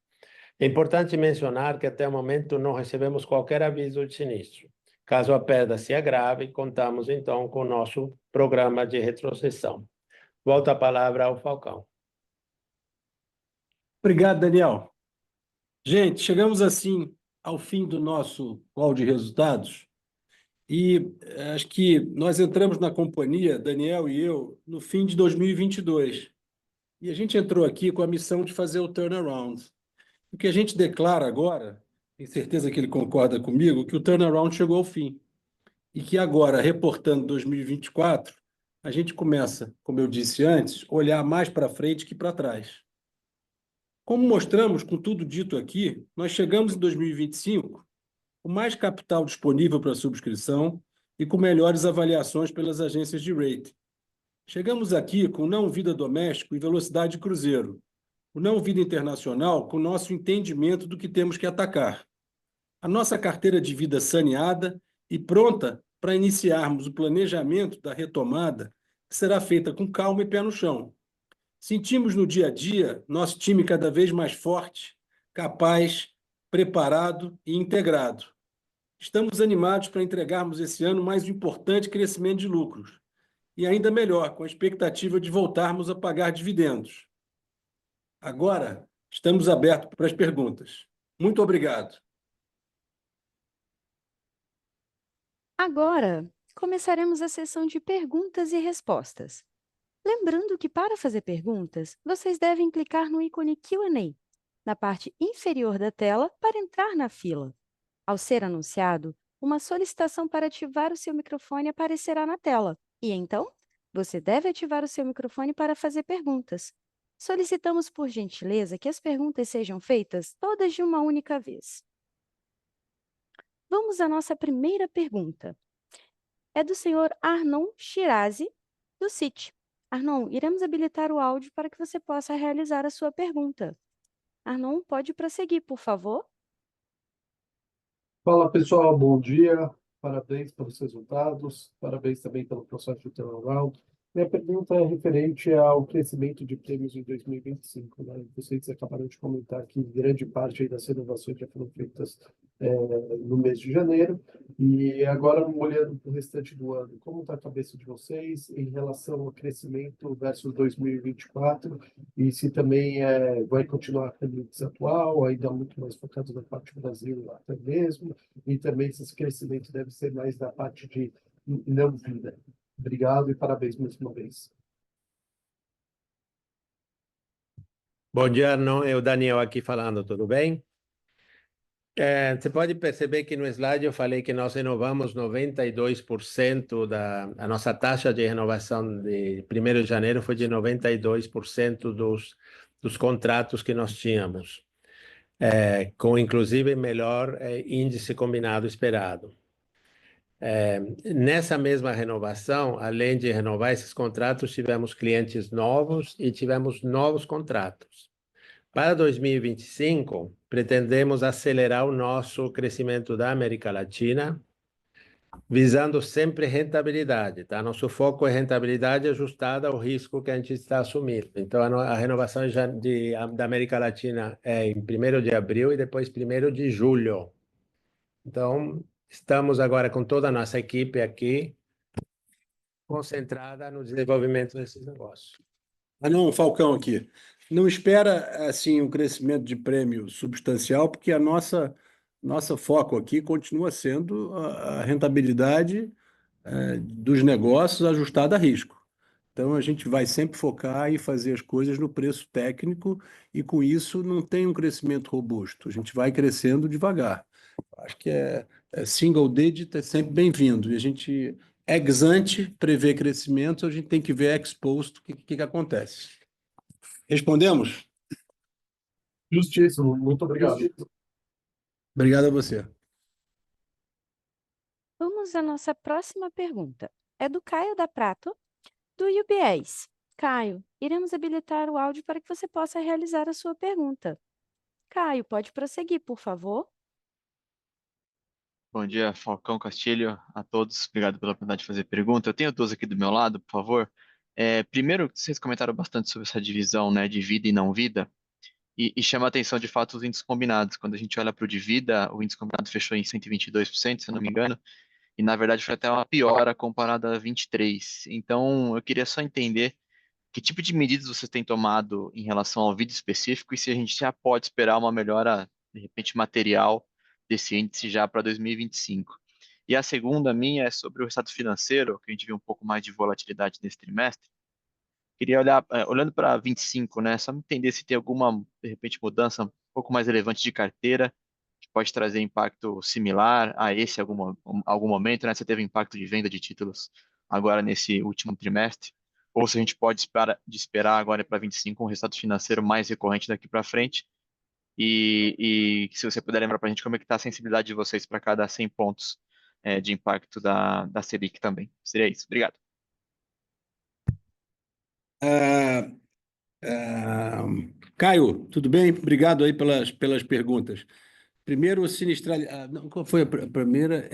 É importante mencionar que até o momento não recebemos qualquer aviso de sinistro. Caso a perda se agrave, contamos então com o nosso programa de retrocessão. Volto a palavra ao Falcão. Obrigado, Daniel. Gente, chegamos assim ao fim do nosso call de resultados e acho que nós entramos na companhia, Daniel e eu, no fim de 2022. E a gente entrou aqui com a missão de fazer o turnaround. O que a gente declara agora, tenho certeza que ele concorda comigo, que o turnaround chegou ao fim. E que agora, reportando 2024, a gente começa, como eu disse antes, a olhar mais para frente que para trás. Como mostramos com tudo dito aqui, nós chegamos em 2025 com mais capital disponível para subscrição e com melhores avaliações pelas agências de rating. Chegamos aqui com não vida doméstico e velocidade de cruzeiro, o não vida internacional com nosso entendimento do que temos que atacar. A nossa carteira de vida saneada e pronta para iniciarmos o planejamento da retomada, que será feita com calma e pé no chão. Sentimos no dia a dia nosso time cada vez mais forte, capaz, preparado e integrado. Estamos animados para entregarmos esse ano mais um importante crescimento de lucros e ainda melhor, com a expectativa de voltarmos a pagar dividendos. Agora, estamos abertos para as perguntas. Muito obrigado. Agora, começaremos a sessão de perguntas e respostas. Lembrando que para fazer perguntas, vocês devem clicar no ícone Q&A na parte inferior da tela para entrar na fila. Ao ser anunciado, uma solicitação para ativar o seu microfone aparecerá na tela e, então, você deve ativar o seu microfone para fazer perguntas. Solicitamos, por gentileza, que as perguntas sejam feitas todas de uma única vez. Vamos à nossa primeira pergunta. É do senhor Arnon Shirazi, do Citi. Arnon, iremos habilitar o áudio para que você possa realizar a sua pergunta. Arnon, pode prosseguir, por favor? Fala pessoal, bom dia, parabéns pelos resultados, parabéns também pelo processo de turnaround. Minha pergunta é referente ao crescimento de prêmios em 2025, né? Vocês acabaram de comentar que grande parte aí das renovações já foram feitas no mês de janeiro, e agora olhando para o restante do ano, como está a cabeça de vocês em relação ao crescimento versus 2024, e se também vai continuar a tendência atual, ainda muito mais focado na parte do Brasil até mesmo, e também se esse crescimento deve ser mais da parte de não vida. Obrigado e parabéns mais uma vez. Bom dia, Arnon. É o Daniel aqui falando, tudo bem? Você pode perceber que no slide eu falei que nós renovamos 92% a nossa taxa de renovação de 1º de janeiro foi de 92% dos contratos que nós tínhamos, com inclusive melhor índice combinado esperado. Nessa mesma renovação, além de renovar esses contratos, tivemos clientes novos e tivemos novos contratos. Para 2025, pretendemos acelerar o nosso crescimento da América Latina, visando sempre rentabilidade, tá? Nosso foco é rentabilidade ajustada ao risco que a gente está assumindo. Então, a renovação da América Latina é em 1º de abril e depois 1º de julho. Então, estamos agora com toda a nossa equipe aqui, concentrada no desenvolvimento desses negócios. Não, Falcão aqui. Não espera assim um crescimento de prêmio substancial, porque a nossa foco aqui continua sendo a rentabilidade dos negócios ajustada a risco. Então a gente vai sempre focar e fazer as coisas no preço técnico e com isso não tem um crescimento robusto. A gente vai crescendo devagar. Acho que single digit é sempre bem-vindo. E a gente ex ante prevê crescimento, a gente tem que ver ex post o que acontece. Respondemos? Justíssimo, muito obrigado. Obrigado a você. Vamos à nossa próxima pergunta. É do Caio da Prato, do UBS. Caio, iremos habilitar o áudio para que você possa realizar a sua pergunta. Caio, pode prosseguir, por favor? Bom dia, Falcão Castilho, a todos. Obrigado pela oportunidade de fazer pergunta. Eu tenho duas aqui do meu lado, por favor. Primeiro, vocês comentaram bastante sobre essa divisão, né, de vida e não vida, e chama a atenção, de fato, os índices combinados. Quando a gente olha para o de vida, o índice combinado fechou em 122%, se eu não me engano, e, na verdade, foi até uma piora comparada a 23%. Então, eu queria só entender que tipo de medidas você tem tomado em relação ao vídeo específico e se a gente já pode esperar uma melhora, de repente, material desse índice já para 2025. E a segunda minha é sobre o resultado financeiro, que a gente viu um pouco mais de volatilidade nesse trimestre. Queria olhar, olhando para 25, né, só me entender se tem alguma, de repente, mudança um pouco mais relevante de carteira, que pode trazer impacto similar a esse algum momento, né? Você teve impacto de venda de títulos agora nesse último trimestre, ou se a gente pode esperar agora para 25 um resultado financeiro mais recorrente daqui para frente, e se você puder lembrar para a gente como é que está a sensibilidade de vocês para cada 100 pontos de impacto da Selic também. Seria isso. Obrigado. Caio, tudo bem? Obrigado aí pelas perguntas. Primeiro, sinistralidade. Qual foi a primeira?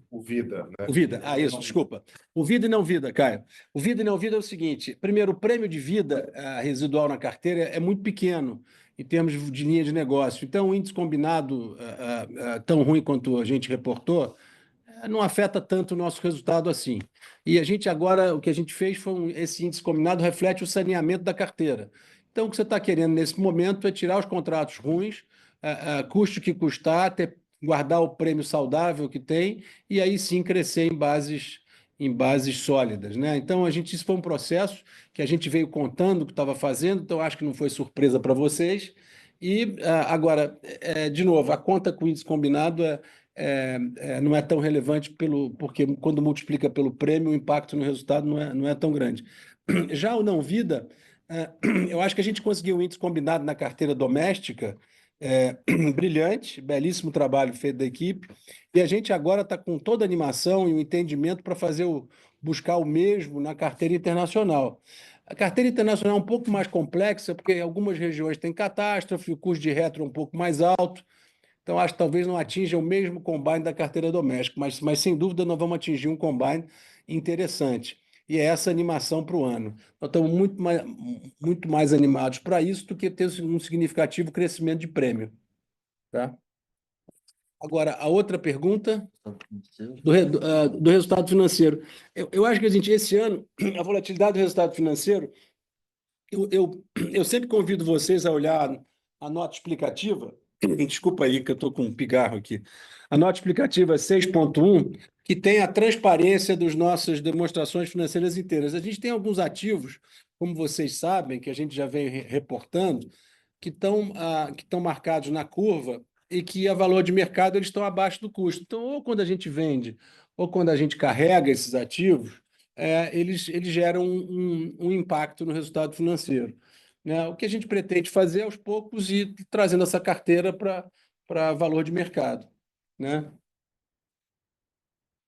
O Vida, né? O Vida. Isso, desculpa. O Vida e não Vida, Caio. O Vida e não Vida é o seguinte: primeiro, o prêmio de vida residual na carteira é muito pequeno em termos de linha de negócio. Então, o índice combinado tão ruim quanto a gente reportou não afeta tanto o nosso resultado assim. E a gente agora, o que a gente fez foi esse índice combinado reflete o saneamento da carteira. Então, o que você está querendo nesse momento é tirar os contratos ruins, custe o que custar, guardar o prêmio saudável que tem e aí sim crescer em bases sólidas, né? Então, isso foi um processo que a gente veio contando o que estava fazendo, então acho que não foi surpresa para vocês. E agora, de novo, a conta com índice combinado não é tão relevante porque quando multiplica pelo prêmio, o impacto no resultado não é tão grande. Já o não vida, eu acho que a gente conseguiu um índice combinado na carteira doméstica brilhante, belíssimo trabalho feito da equipe, e a gente agora está com toda a animação e o entendimento para buscar o mesmo na carteira internacional. A carteira internacional é um pouco mais complexa, porque algumas regiões têm catástrofe, o custo de retro é um pouco mais alto, então acho que talvez não atinja o mesmo combine da carteira doméstica, mas sem dúvida nós vamos atingir um combine interessante. E é essa animação para o ano. Nós estamos muito mais animados para isso do que ter um significativo crescimento de prêmio. Tá? Agora, a outra pergunta do resultado financeiro. Eu acho que, esse ano, a volatilidade do resultado financeiro, eu sempre convido vocês a olhar a nota explicativa. Desculpa aí que eu estou com um pigarro aqui. A nota explicativa 6.1, que tem a transparência das nossas demonstrações financeiras inteiras. A gente tem alguns ativos, como vocês sabem, que a gente já vem reportando, que estão marcados na curva e que a valor de mercado eles estão abaixo do custo. Então, ou quando a gente vende, ou quando a gente carrega esses ativos, eles geram um impacto no resultado financeiro. Né? O que a gente pretende fazer aos poucos e trazendo essa carteira para valor de mercado. Né?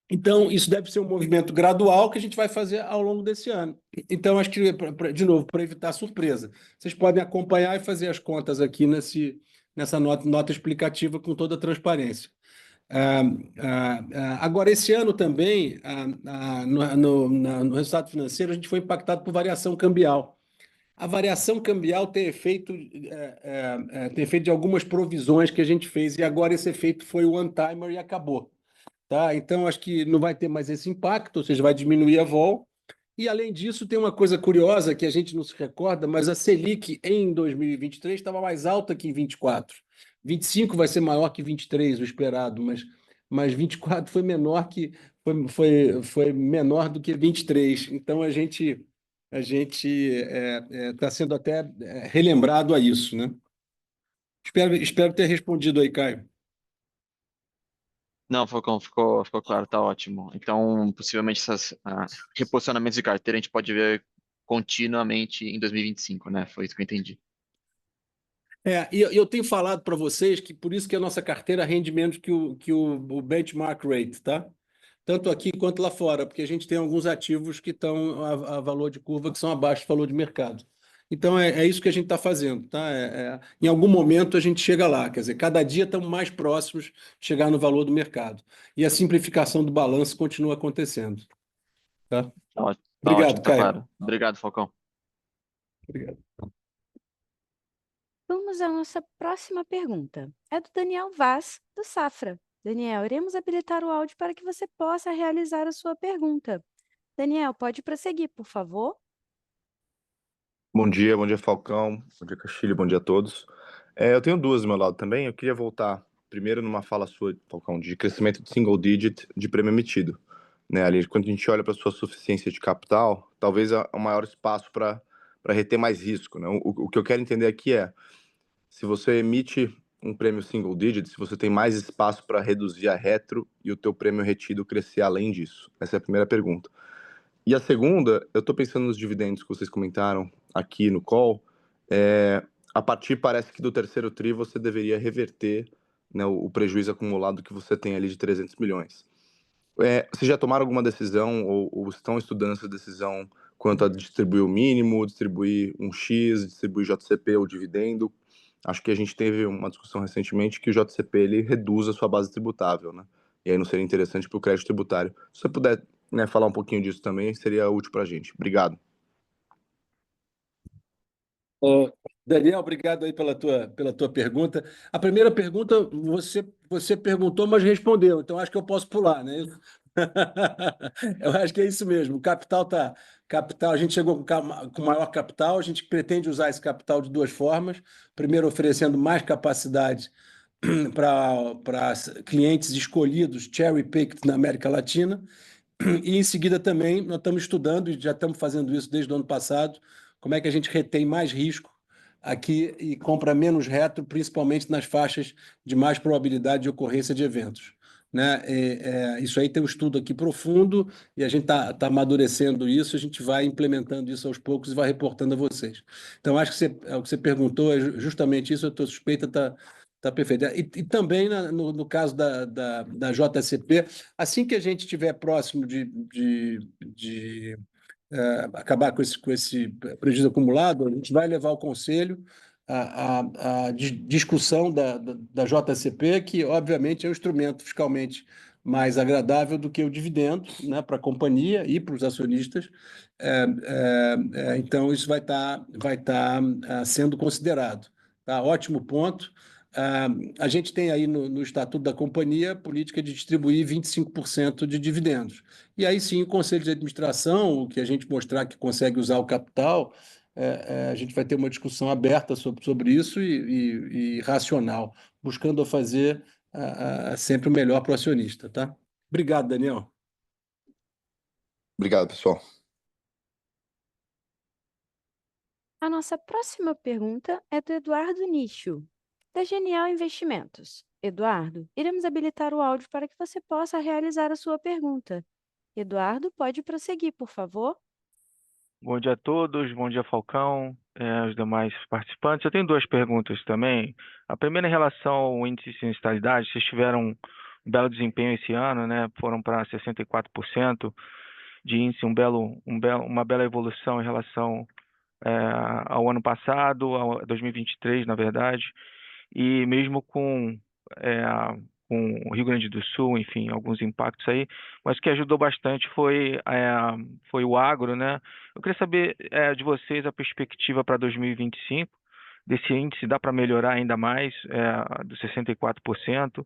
Então, isso deve ser um movimento gradual que a gente vai fazer ao longo desse ano. Então, acho que, de novo, para evitar surpresa, vocês podem acompanhar e fazer as contas aqui nessa nota explicativa com toda a transparência. Agora, esse ano também, no resultado financeiro, a gente foi impactado por variação cambial. A variação cambial tem efeito de algumas provisões que a gente fez, e agora esse efeito foi o one-timer e acabou. Tá? Então, acho que não vai ter mais esse impacto, ou seja, vai diminuir a vol. E, além disso, tem uma coisa curiosa que a gente não se recorda, mas a Selic em 2023 estava mais alta que em 24. 25 vai ser maior que 23, o esperado, mas 24 foi menor foi menor do que 23. Então, a gente está sendo até relembrado a isso, né? Espero ter respondido aí, Caio. Não, Falcão, ficou claro, tá ótimo. Então, possivelmente, esses reposicionamentos de carteira a gente pode ver continuamente em 2025, né? Foi isso que eu entendi. E eu tenho falado para vocês que por isso que a nossa carteira rende menos que o benchmark rate, tá? Tanto aqui quanto lá fora, porque a gente tem alguns ativos que estão a valor de curva que são abaixo do valor de mercado. Então, é isso que a gente está fazendo, tá? Em algum momento a gente chega lá, quer dizer, cada dia estamos mais próximos de chegar no valor do mercado. E a simplificação do balanço continua acontecendo. Tá? Tá ótimo, Obrigado, tá Caio. claro. Obrigado, Falcão. Obrigado. Vamos à nossa próxima pergunta. É do Daniel Vaz, do Safra. Daniel, iremos habilitar o áudio para que você possa realizar a sua pergunta. Daniel, pode prosseguir, por favor? Bom dia, Falcão, bom dia, Castilho, bom dia a todos. Eu tenho duas do meu lado também. Eu queria voltar primeiro numa fala sua, Falcão, de crescimento de single digit de prêmio emitido. Né, ali, quando a gente olha para a sua suficiência de capital, talvez é o maior espaço para reter mais risco. Né? O que eu quero entender aqui é, se você emite um prêmio single digit, se você tem mais espaço para reduzir a retro e o teu prêmio retido crescer além disso. Essa é a primeira pergunta. E a segunda, eu estou pensando nos dividendos que vocês comentaram aqui no call. A partir, parece que do terceiro tri, você deveria reverter, né, o prejuízo acumulado que você tem ali de 300 milhões. Vocês já tomaram alguma decisão ou estão estudando essa decisão quanto a distribuir o mínimo, distribuir um X, distribuir JCP ou dividendo? acho que a gente teve uma discussão recentemente que o JCP ele reduz a sua base tributável, né? E aí não seria interessante para o crédito tributário. Se você puder, né, falar um pouquinho disso também, seria útil para a gente. Obrigado. Daniel, obrigado aí pela tua pergunta. A primeira pergunta você perguntou, mas respondeu, então acho que eu posso pular, né? Eu acho que é isso mesmo. O capital, a gente chegou com maior capital, a gente pretende usar esse capital de duas formas. Primeiro, oferecendo mais capacidade para clientes escolhidos, cherry-picked na América Latina. E em seguida também nós estamos estudando, e já estamos fazendo isso desde o ano passado, como é que a gente retém mais risco aqui e compra menos retro, principalmente nas faixas de mais probabilidade de ocorrência de eventos. Né? Isso aí tem um estudo aqui profundo e a gente está amadurecendo isso, a gente vai implementando isso aos poucos e vai reportando a vocês. Então, acho que o que você perguntou é justamente isso, a tua suspeita está perfeita. E também no caso da JCP, assim que a gente estiver próximo de acabar com esse prejuízo acumulado, a gente vai levar ao Conselho a discussão da JCP, que obviamente é um instrumento fiscalmente mais agradável do que o dividendo, né, para a companhia e para os acionistas. Então, isso vai tá sendo considerado. Tá? Ótimo ponto. A gente tem aí no Estatuto da Companhia a política de distribuir 25% de dividendos. E aí sim, o Conselho de Administração, o que a gente mostrar que consegue usar o capital, a gente vai ter uma discussão aberta sobre isso e racional, buscando fazer sempre o melhor para o acionista. Tá? Obrigado, Daniel. Obrigado, pessoal. A nossa próxima pergunta é do Eduardo Nicho, da Genial Investimentos. Eduardo, iremos habilitar o áudio para que você possa realizar a sua pergunta. Eduardo, pode prosseguir, por favor. Bom dia a todos, bom dia Falcão, aos demais participantes. Eu tenho duas perguntas também. A primeira em relação ao índice de sinistralidade, vocês tiveram um belo desempenho esse ano, né? Foram para 64% de índice, uma bela evolução em relação ao ano passado, a 2023, na verdade, e mesmo com o Rio Grande do Sul, enfim, alguns impactos aí, mas o que ajudou bastante foi o agro, né? Eu queria saber de vocês a perspectiva para 2025, desse índice, dá para melhorar ainda mais, dos 64%.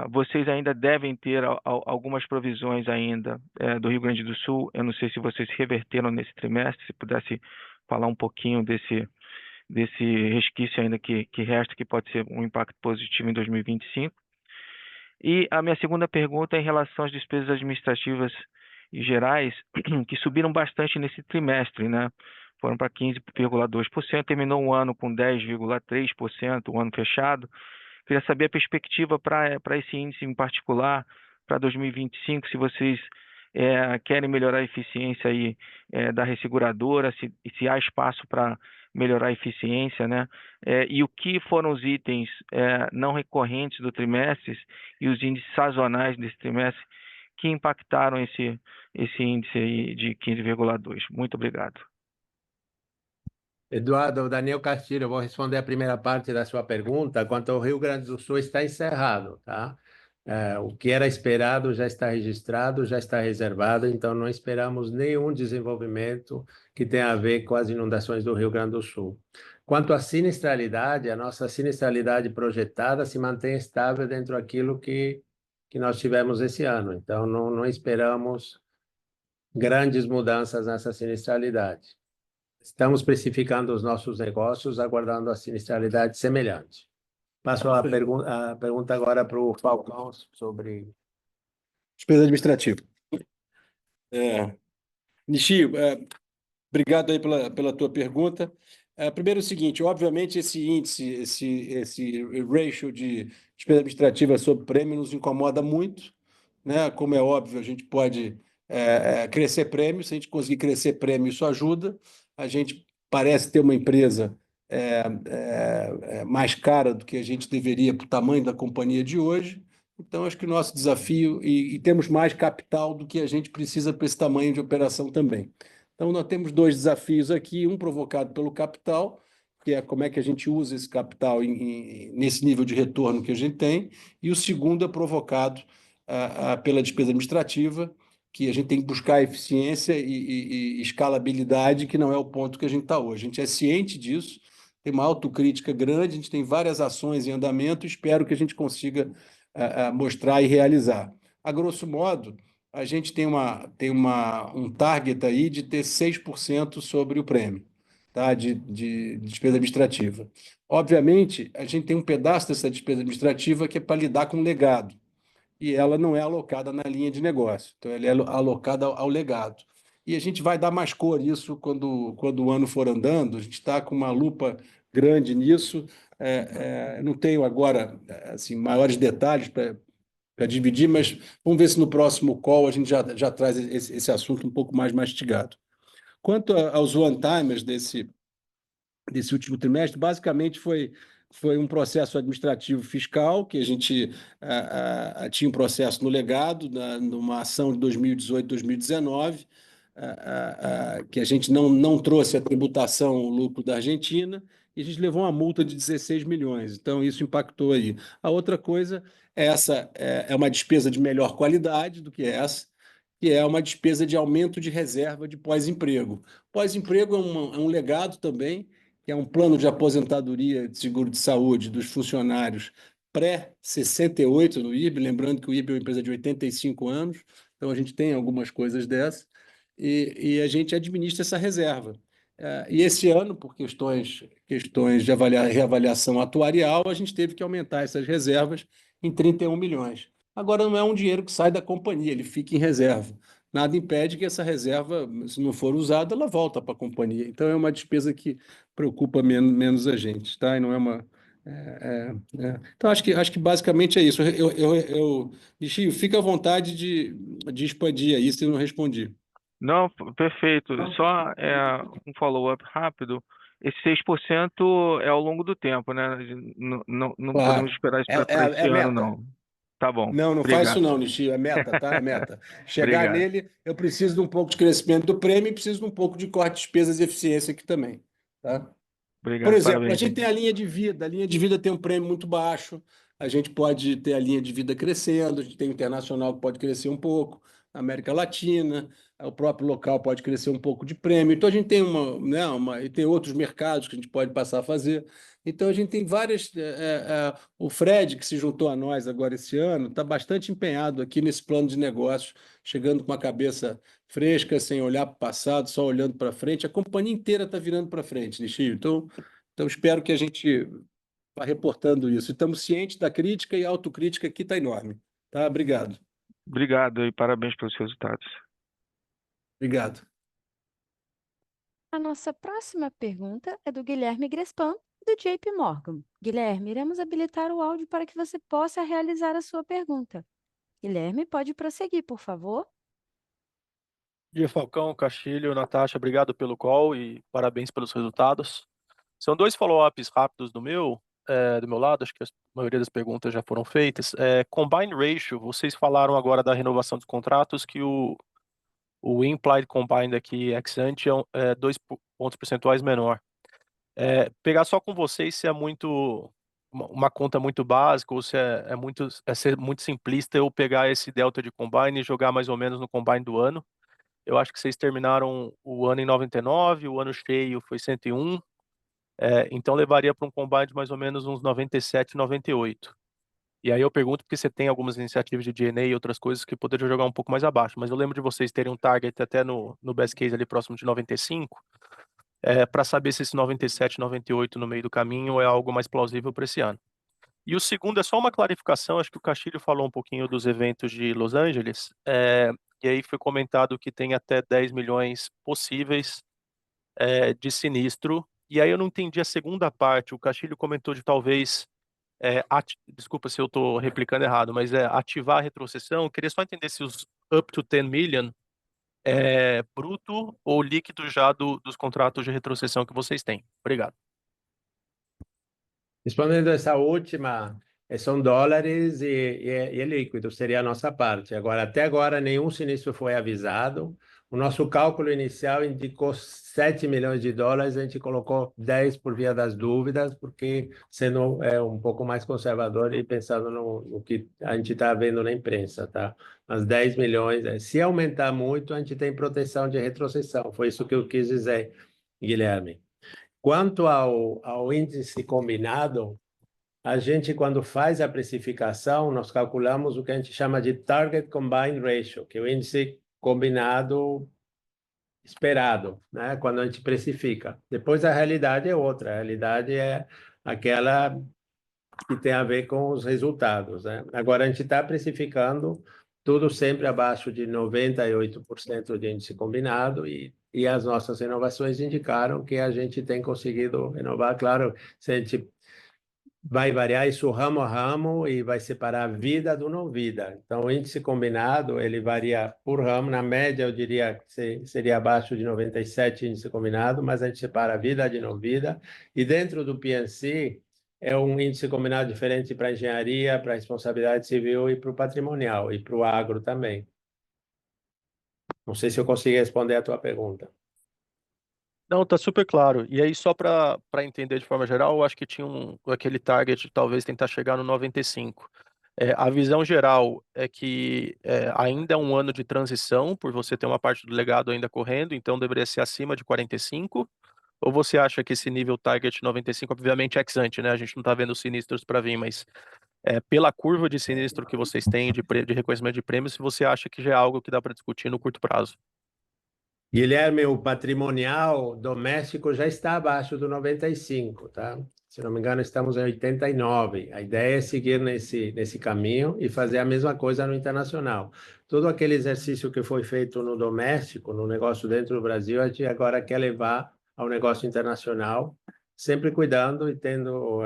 Vocês ainda devem ter algumas provisões ainda do Rio Grande do Sul. Eu não sei se vocês reverteram nesse trimestre, se pudesse falar um pouquinho desse resquício ainda que resta, que pode ser um impacto positivo em 2025. E a minha segunda pergunta é em relação às despesas administrativas e gerais, que subiram bastante nesse trimestre, né? Foram para 15,2%, terminou o ano com 10,3%, o ano fechado. Queria saber a perspectiva para esse índice em particular, para 2025, se vocês querem melhorar a eficiência aí, da resseguradora, se há espaço para melhorar a eficiência, né? E o que foram os itens não recorrentes do trimestre e os índices sazonais desse trimestre que impactaram esse índice aí de 15,2%. Muito obrigado. Eduardo, Daniel Castilho, eu vou responder a primeira parte da sua pergunta. Quanto ao Rio Grande do Sul, está encerrado, tá? O que era esperado já está registrado, já está reservado, então não esperamos nenhum desenvolvimento que tenha a ver com as inundações do Rio Grande do Sul. Quanto à sinistralidade, a nossa sinistralidade projetada se mantém estável dentro daquilo que nós tivemos esse ano, então não esperamos grandes mudanças nessa sinistralidade. Estamos precificando os nossos negócios, aguardando a sinistralidade semelhante. Passo a pergunta agora para o Falcão sobre... Despesa administrativa. Nishi, obrigado aí pela tua pergunta. Primeiro é o seguinte, obviamente esse índice, esse ratio de despesa administrativa sobre prêmio nos incomoda muito, né? Como é óbvio, a gente pode crescer prêmio, se a gente conseguir crescer prêmio, isso ajuda. A gente parece ter uma empresa mais cara do que a gente deveria para o tamanho da companhia de hoje. Então, acho que o nosso desafio, e temos mais capital do que a gente precisa para esse tamanho de operação também. Então, nós temos dois desafios aqui, um provocado pelo capital que é como é que a gente usa esse capital nesse nível de retorno que a gente tem, e o segundo é provocado pela despesa administrativa, que a gente tem que buscar eficiência e escalabilidade, que não é o ponto que a gente está hoje. A gente é ciente disso, tem uma autocrítica grande, a gente tem várias ações em andamento, espero que a gente consiga mostrar e realizar. A grosso modo, a gente tem um target aí de ter 6% sobre o prêmio, tá? De despesa administrativa. Obviamente, a gente tem um pedaço dessa despesa administrativa que é para lidar com o legado, e ela não é alocada na linha de negócio, então ela é alocada ao legado. E a gente vai dar mais cor isso quando o ano for andando, a gente está com uma lupa grande nisso. Não tenho agora assim, maiores detalhes para dividir, mas vamos ver se no próximo call a gente já traz esse assunto um pouco mais mastigado. Quanto aos one-timers desse último trimestre, basicamente foi um processo administrativo fiscal, que a gente tinha um processo no legado, numa ação de 2018, 2019, que a gente não trouxe a tributação, o lucro da Argentina, e a gente levou uma multa de 16 milhões. Então, isso impactou aí. A outra coisa, é uma despesa de melhor qualidade do que essa, que é uma despesa de aumento de reserva de pós-emprego. Pós-emprego é um legado também, que é um plano de aposentadoria de seguro de saúde dos funcionários pré-68 no IRB, lembrando que o IRB é uma empresa de 85 anos, então a gente tem algumas coisas dessas, e a gente administra essa reserva. E esse ano, por questões de reavaliação atuarial, a gente teve que aumentar essas reservas em 31 milhões. Agora, não é um dinheiro que sai da companhia, ele fica em reserva. Nada impede que essa reserva, se não for usada, ela volta para a companhia. Então, é uma despesa que preocupa menos a gente, tá? E não é uma. Então, acho que basicamente é isso. Nishio, fica à vontade de expandir aí, se eu não respondi. Não, perfeito. Só um follow-up rápido. Esse 6% é ao longo do tempo, né? Não podemos Claro. esperar isso para esse ano, Meta. não. Tá bom. Não faz isso Obrigado. não, Nishio. É meta, tá? É meta. Chegar Obrigado. nele, eu preciso de um pouco de crescimento do prêmio e preciso de um pouco de corte de despesas e eficiência aqui também, tá? Por Obrigado. exemplo, a Parabéns. gente tem a linha de vida. A linha de vida tem um prêmio muito baixo. A gente pode ter a linha de vida crescendo. A gente tem o internacional que pode crescer um pouco. A América Latina, o próprio local pode crescer um pouco de prêmio. Então a gente tem e tem outros mercados que a gente pode passar a fazer. Então a gente tem várias. O Fred, que se juntou a nós agora esse ano, está bastante empenhado aqui nesse plano de negócios, chegando com uma cabeça fresca, sem olhar para o passado, só olhando para frente. A companhia inteira está virando para frente, Nishio. Então, espero que a gente vá reportando isso. Estamos cientes da crítica e a autocrítica aqui está enorme. Tá? Obrigado. Obrigado e parabéns pelos resultados. Obrigado. A nossa próxima pergunta é do Guilherme Grespan, do JP Morgan. Guilherme, iremos habilitar o áudio para que você possa realizar a sua pergunta. Guilherme, pode prosseguir, por favor. Bom dia, Falcão, Castilho, Natasha, obrigado pelo call e parabéns pelos resultados. São dois follow-ups rápidos do meu lado, acho que a maioria das perguntas já foram feitas. Combine Ratio, vocês falaram agora da renovação dos contratos, que o implied combined aqui, ex-ante, é 2 pontos percentuais menor. Pegar só com vocês se é uma conta muito básica ou se é ser muito simplista eu pegar esse delta de combine e jogar mais ou menos no combine do ano. Eu acho que vocês terminaram o ano em 99, o ano cheio foi 101, então levaria para um combine de mais ou menos uns 97, 98. E aí eu pergunto porque você tem algumas iniciativas de G&A e outras coisas que poderiam jogar um pouco mais abaixo, mas eu lembro de vocês terem um target até no best case ali próximo de 95, para saber se esse 97, 98 no meio do caminho é algo mais plausível para esse ano. E o segundo é só uma clarificação, acho que o Castilho falou um pouquinho dos eventos de Los Angeles, e aí foi comentado que tem até 10 milhões possíveis de sinistro, e aí eu não entendi a segunda parte, o Castilho comentou de talvez, desculpa se eu estou replicando errado, mas ativar a retrocessão, eu queria só entender se os up to 10 million é bruto ou líquido já dos contratos de retrocessão que vocês têm. Obrigado. Respondendo essa última, são dólares e é líquido, seria a nossa parte. Agora, até agora, nenhum sinistro foi avisado. O nosso cálculo inicial indicou 7 milhões de dólares, a gente colocou 10 por via das dúvidas, porque sendo um pouco mais conservador e pensando no que a gente está vendo na imprensa, tá? Mas 10 milhões, se aumentar muito, a gente tem proteção de retrocessão. Foi isso que eu quis dizer, Guilherme. Quanto ao índice combinado, a gente, quando faz a precificação, nós calculamos o que a gente chama de Target Combined Ratio, que é o índice combinado esperado, né? Quando a gente precifica. Depois a realidade é outra, a realidade é aquela que tem a ver com os resultados, né? Agora a gente está precificando tudo sempre abaixo de 98% de índice combinado e as nossas renovações indicaram que a gente tem conseguido renovar. Claro, se a gente vai variar isso ramo a ramo e vai separar a vida do não vida. Então, o índice combinado, ele varia por ramo. Na média, eu diria que seria abaixo de 97 índice combinado, mas a gente separa a vida de não vida. E dentro do P&C, é um índice combinado diferente para a engenharia, para a responsabilidade civil e para o patrimonial, e para o agro também. Não sei se eu consegui responder a tua pergunta. Não, tá super claro. E aí, só para entender de forma geral, eu acho que tinha aquele target de talvez tentar chegar no 95. A visão geral é que ainda é um ano de transição, por você ter uma parte do legado ainda correndo, então deveria ser acima de 45. Ou você acha que esse nível target 95, obviamente ex ante, né? A gente não está vendo os sinistros para vir, mas pela curva de sinistro que vocês têm de reconhecimento de prêmios, se você acha que já é algo que dá para discutir no curto prazo. Guilherme, o patrimonial doméstico já está abaixo do 95, tá? Se não me engano, estamos em 89. A ideia é seguir nesse caminho e fazer a mesma coisa no internacional. Todo aquele exercício que foi feito no doméstico, no negócio dentro do Brasil, a gente agora quer levar ao negócio internacional, sempre cuidando e tendo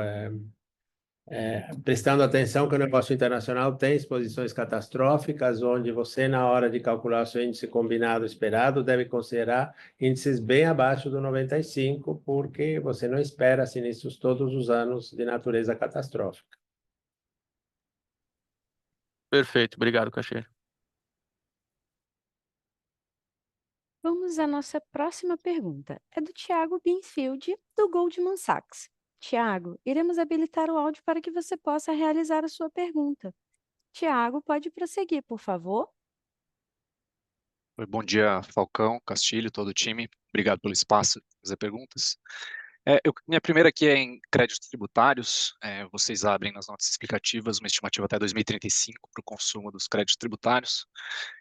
prestando atenção que o negócio internacional tem exposições catastróficas, onde você, na hora de calcular o seu índice combinado esperado, deve considerar índices bem abaixo do 95, porque você não espera sinistros todos os anos de natureza catastrófica. Perfeito, obrigado, Caxê. Vamos à nossa próxima pergunta. É do Tiago Binfield, do Goldman Sachs. Tiago, iremos habilitar o áudio para que você possa realizar a sua pergunta. Tiago, pode prosseguir, por favor? Oi, bom dia, Falcão, Castilho, todo o time. Obrigado pelo espaço para fazer perguntas. Minha primeira aqui é em créditos tributários. Vocês abrem nas notas explicativas uma estimativa até 2035 para o consumo dos créditos tributários.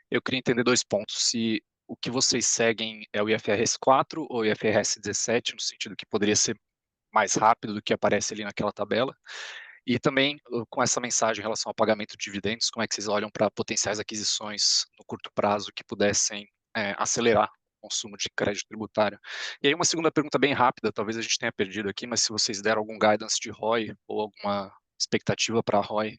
Eu queria entender dois pontos. Se o que vocês seguem é o IFRS 4 ou o IFRS 17, no sentido que poderia ser mais rápido do que aparece ali naquela tabela. E também, com essa mensagem em relação ao pagamento de dividendos, como é que vocês olham para potenciais aquisições no curto prazo que pudessem acelerar o consumo de crédito tributário? E aí uma segunda pergunta bem rápida, talvez a gente tenha perdido aqui, mas se vocês deram algum guidance de ROI ou alguma expectativa para ROI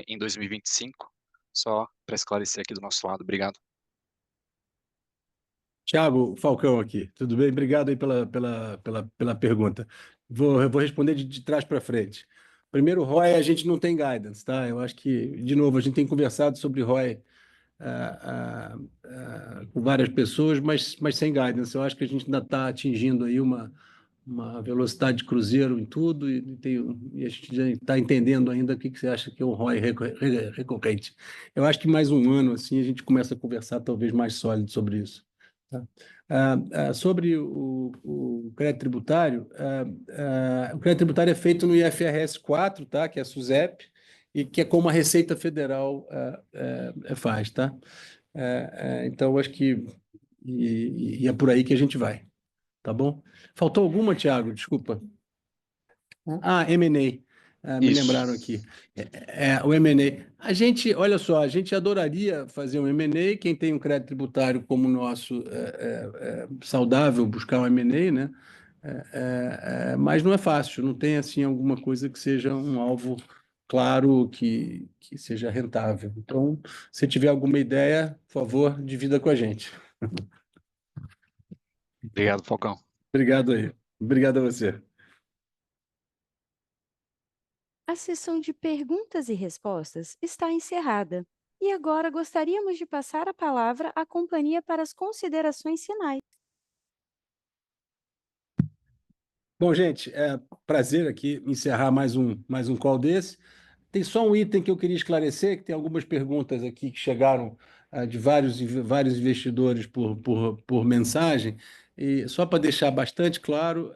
em 2025, só para esclarecer aqui do nosso lado. Obrigado. Tiago, Falcão aqui, tudo bem? Obrigado aí pela pergunta. Vou responder de trás para frente. Primeiro, ROI, a gente não tem guidance, tá? Eu acho que, de novo, a gente tem conversado sobre ROI com várias pessoas, mas sem guidance. Eu acho que a gente ainda está atingindo aí uma velocidade de cruzeiro em tudo e a gente já está entendendo ainda o que você acha que é um ROI recorrente. Eu acho que mais um ano, assim, a gente começa a conversar talvez mais sólido sobre isso. Tá? Sobre o crédito tributário, o crédito tributário é feito no IFRS 4, tá? Que é a SUSEP, e que é como a Receita Federal faz, tá? Então, acho que é por aí que a gente vai, tá bom? Faltou alguma, Tiago? Desculpa. M&A. Me Isso. lembraram aqui. O M&A. Olha só, a gente adoraria fazer um M&A. Quem tem um crédito tributário como o nosso, saudável, buscar um M&A, né? Mas não é fácil, não tem assim alguma coisa que seja um alvo claro que seja rentável. Então, se tiver alguma ideia, por favor, divida com a gente. Obrigado, Falcão. Obrigado aí. Obrigado a você. A sessão de perguntas e respostas está encerrada. E agora gostaríamos de passar a palavra à companhia para as considerações finais. Bom, gente, é prazer aqui encerrar mais um call desse. Tem só um item que eu queria esclarecer, que tem algumas perguntas aqui que chegaram de vários investidores por mensagem. E só para deixar bastante claro,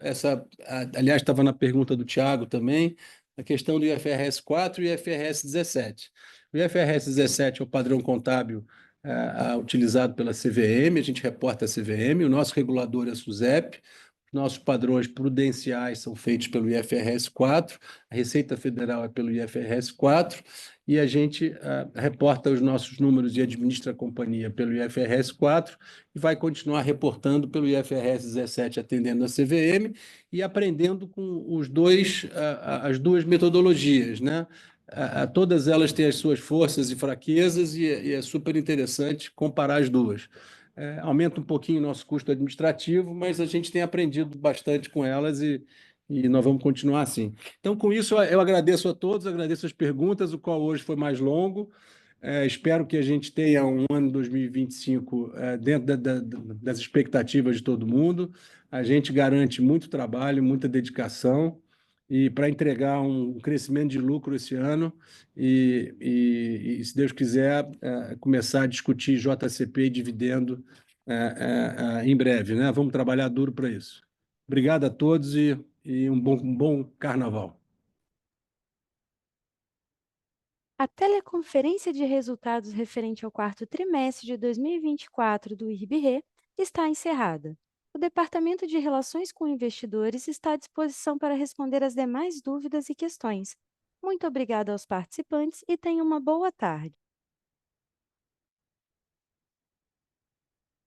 aliás, estava na pergunta do Tiago também, a questão do IFRS 4 e IFRS 17. O IFRS 17 é o padrão contábil utilizado pela CVM, a gente reporta a CVM, o nosso regulador é a SUSEP. Nossos padrões prudenciais são feitos pelo IFRS 4, a Receita Federal é pelo IFRS 4, e a gente reporta os nossos números e administra a companhia pelo IFRS 4 e vai continuar reportando pelo IFRS 17, atendendo a CVM e aprendendo com as duas metodologias, né? Todas elas têm as suas forças e fraquezas e é super interessante comparar as duas. Aumenta um pouquinho o nosso custo administrativo, mas a gente tem aprendido bastante com elas e nós vamos continuar assim. Então, com isso, eu agradeço a todos, agradeço as perguntas, o qual hoje foi mais longo. Espero que a gente tenha um ano 2025 dentro das expectativas de todo mundo. A gente garante muito trabalho, muita dedicação e para entregar um crescimento de lucro esse ano e se Deus quiser, começar a discutir JCP e dividendo em breve, né? Vamos trabalhar duro para isso. Obrigado a todos e um bom carnaval. A teleconferência de resultados referente ao quarto trimestre de 2024 do IRB-RE está encerrada. O Departamento de Relações com Investidores está à disposição para responder as demais dúvidas e questões. Muito obrigada aos participantes e tenham uma boa tarde.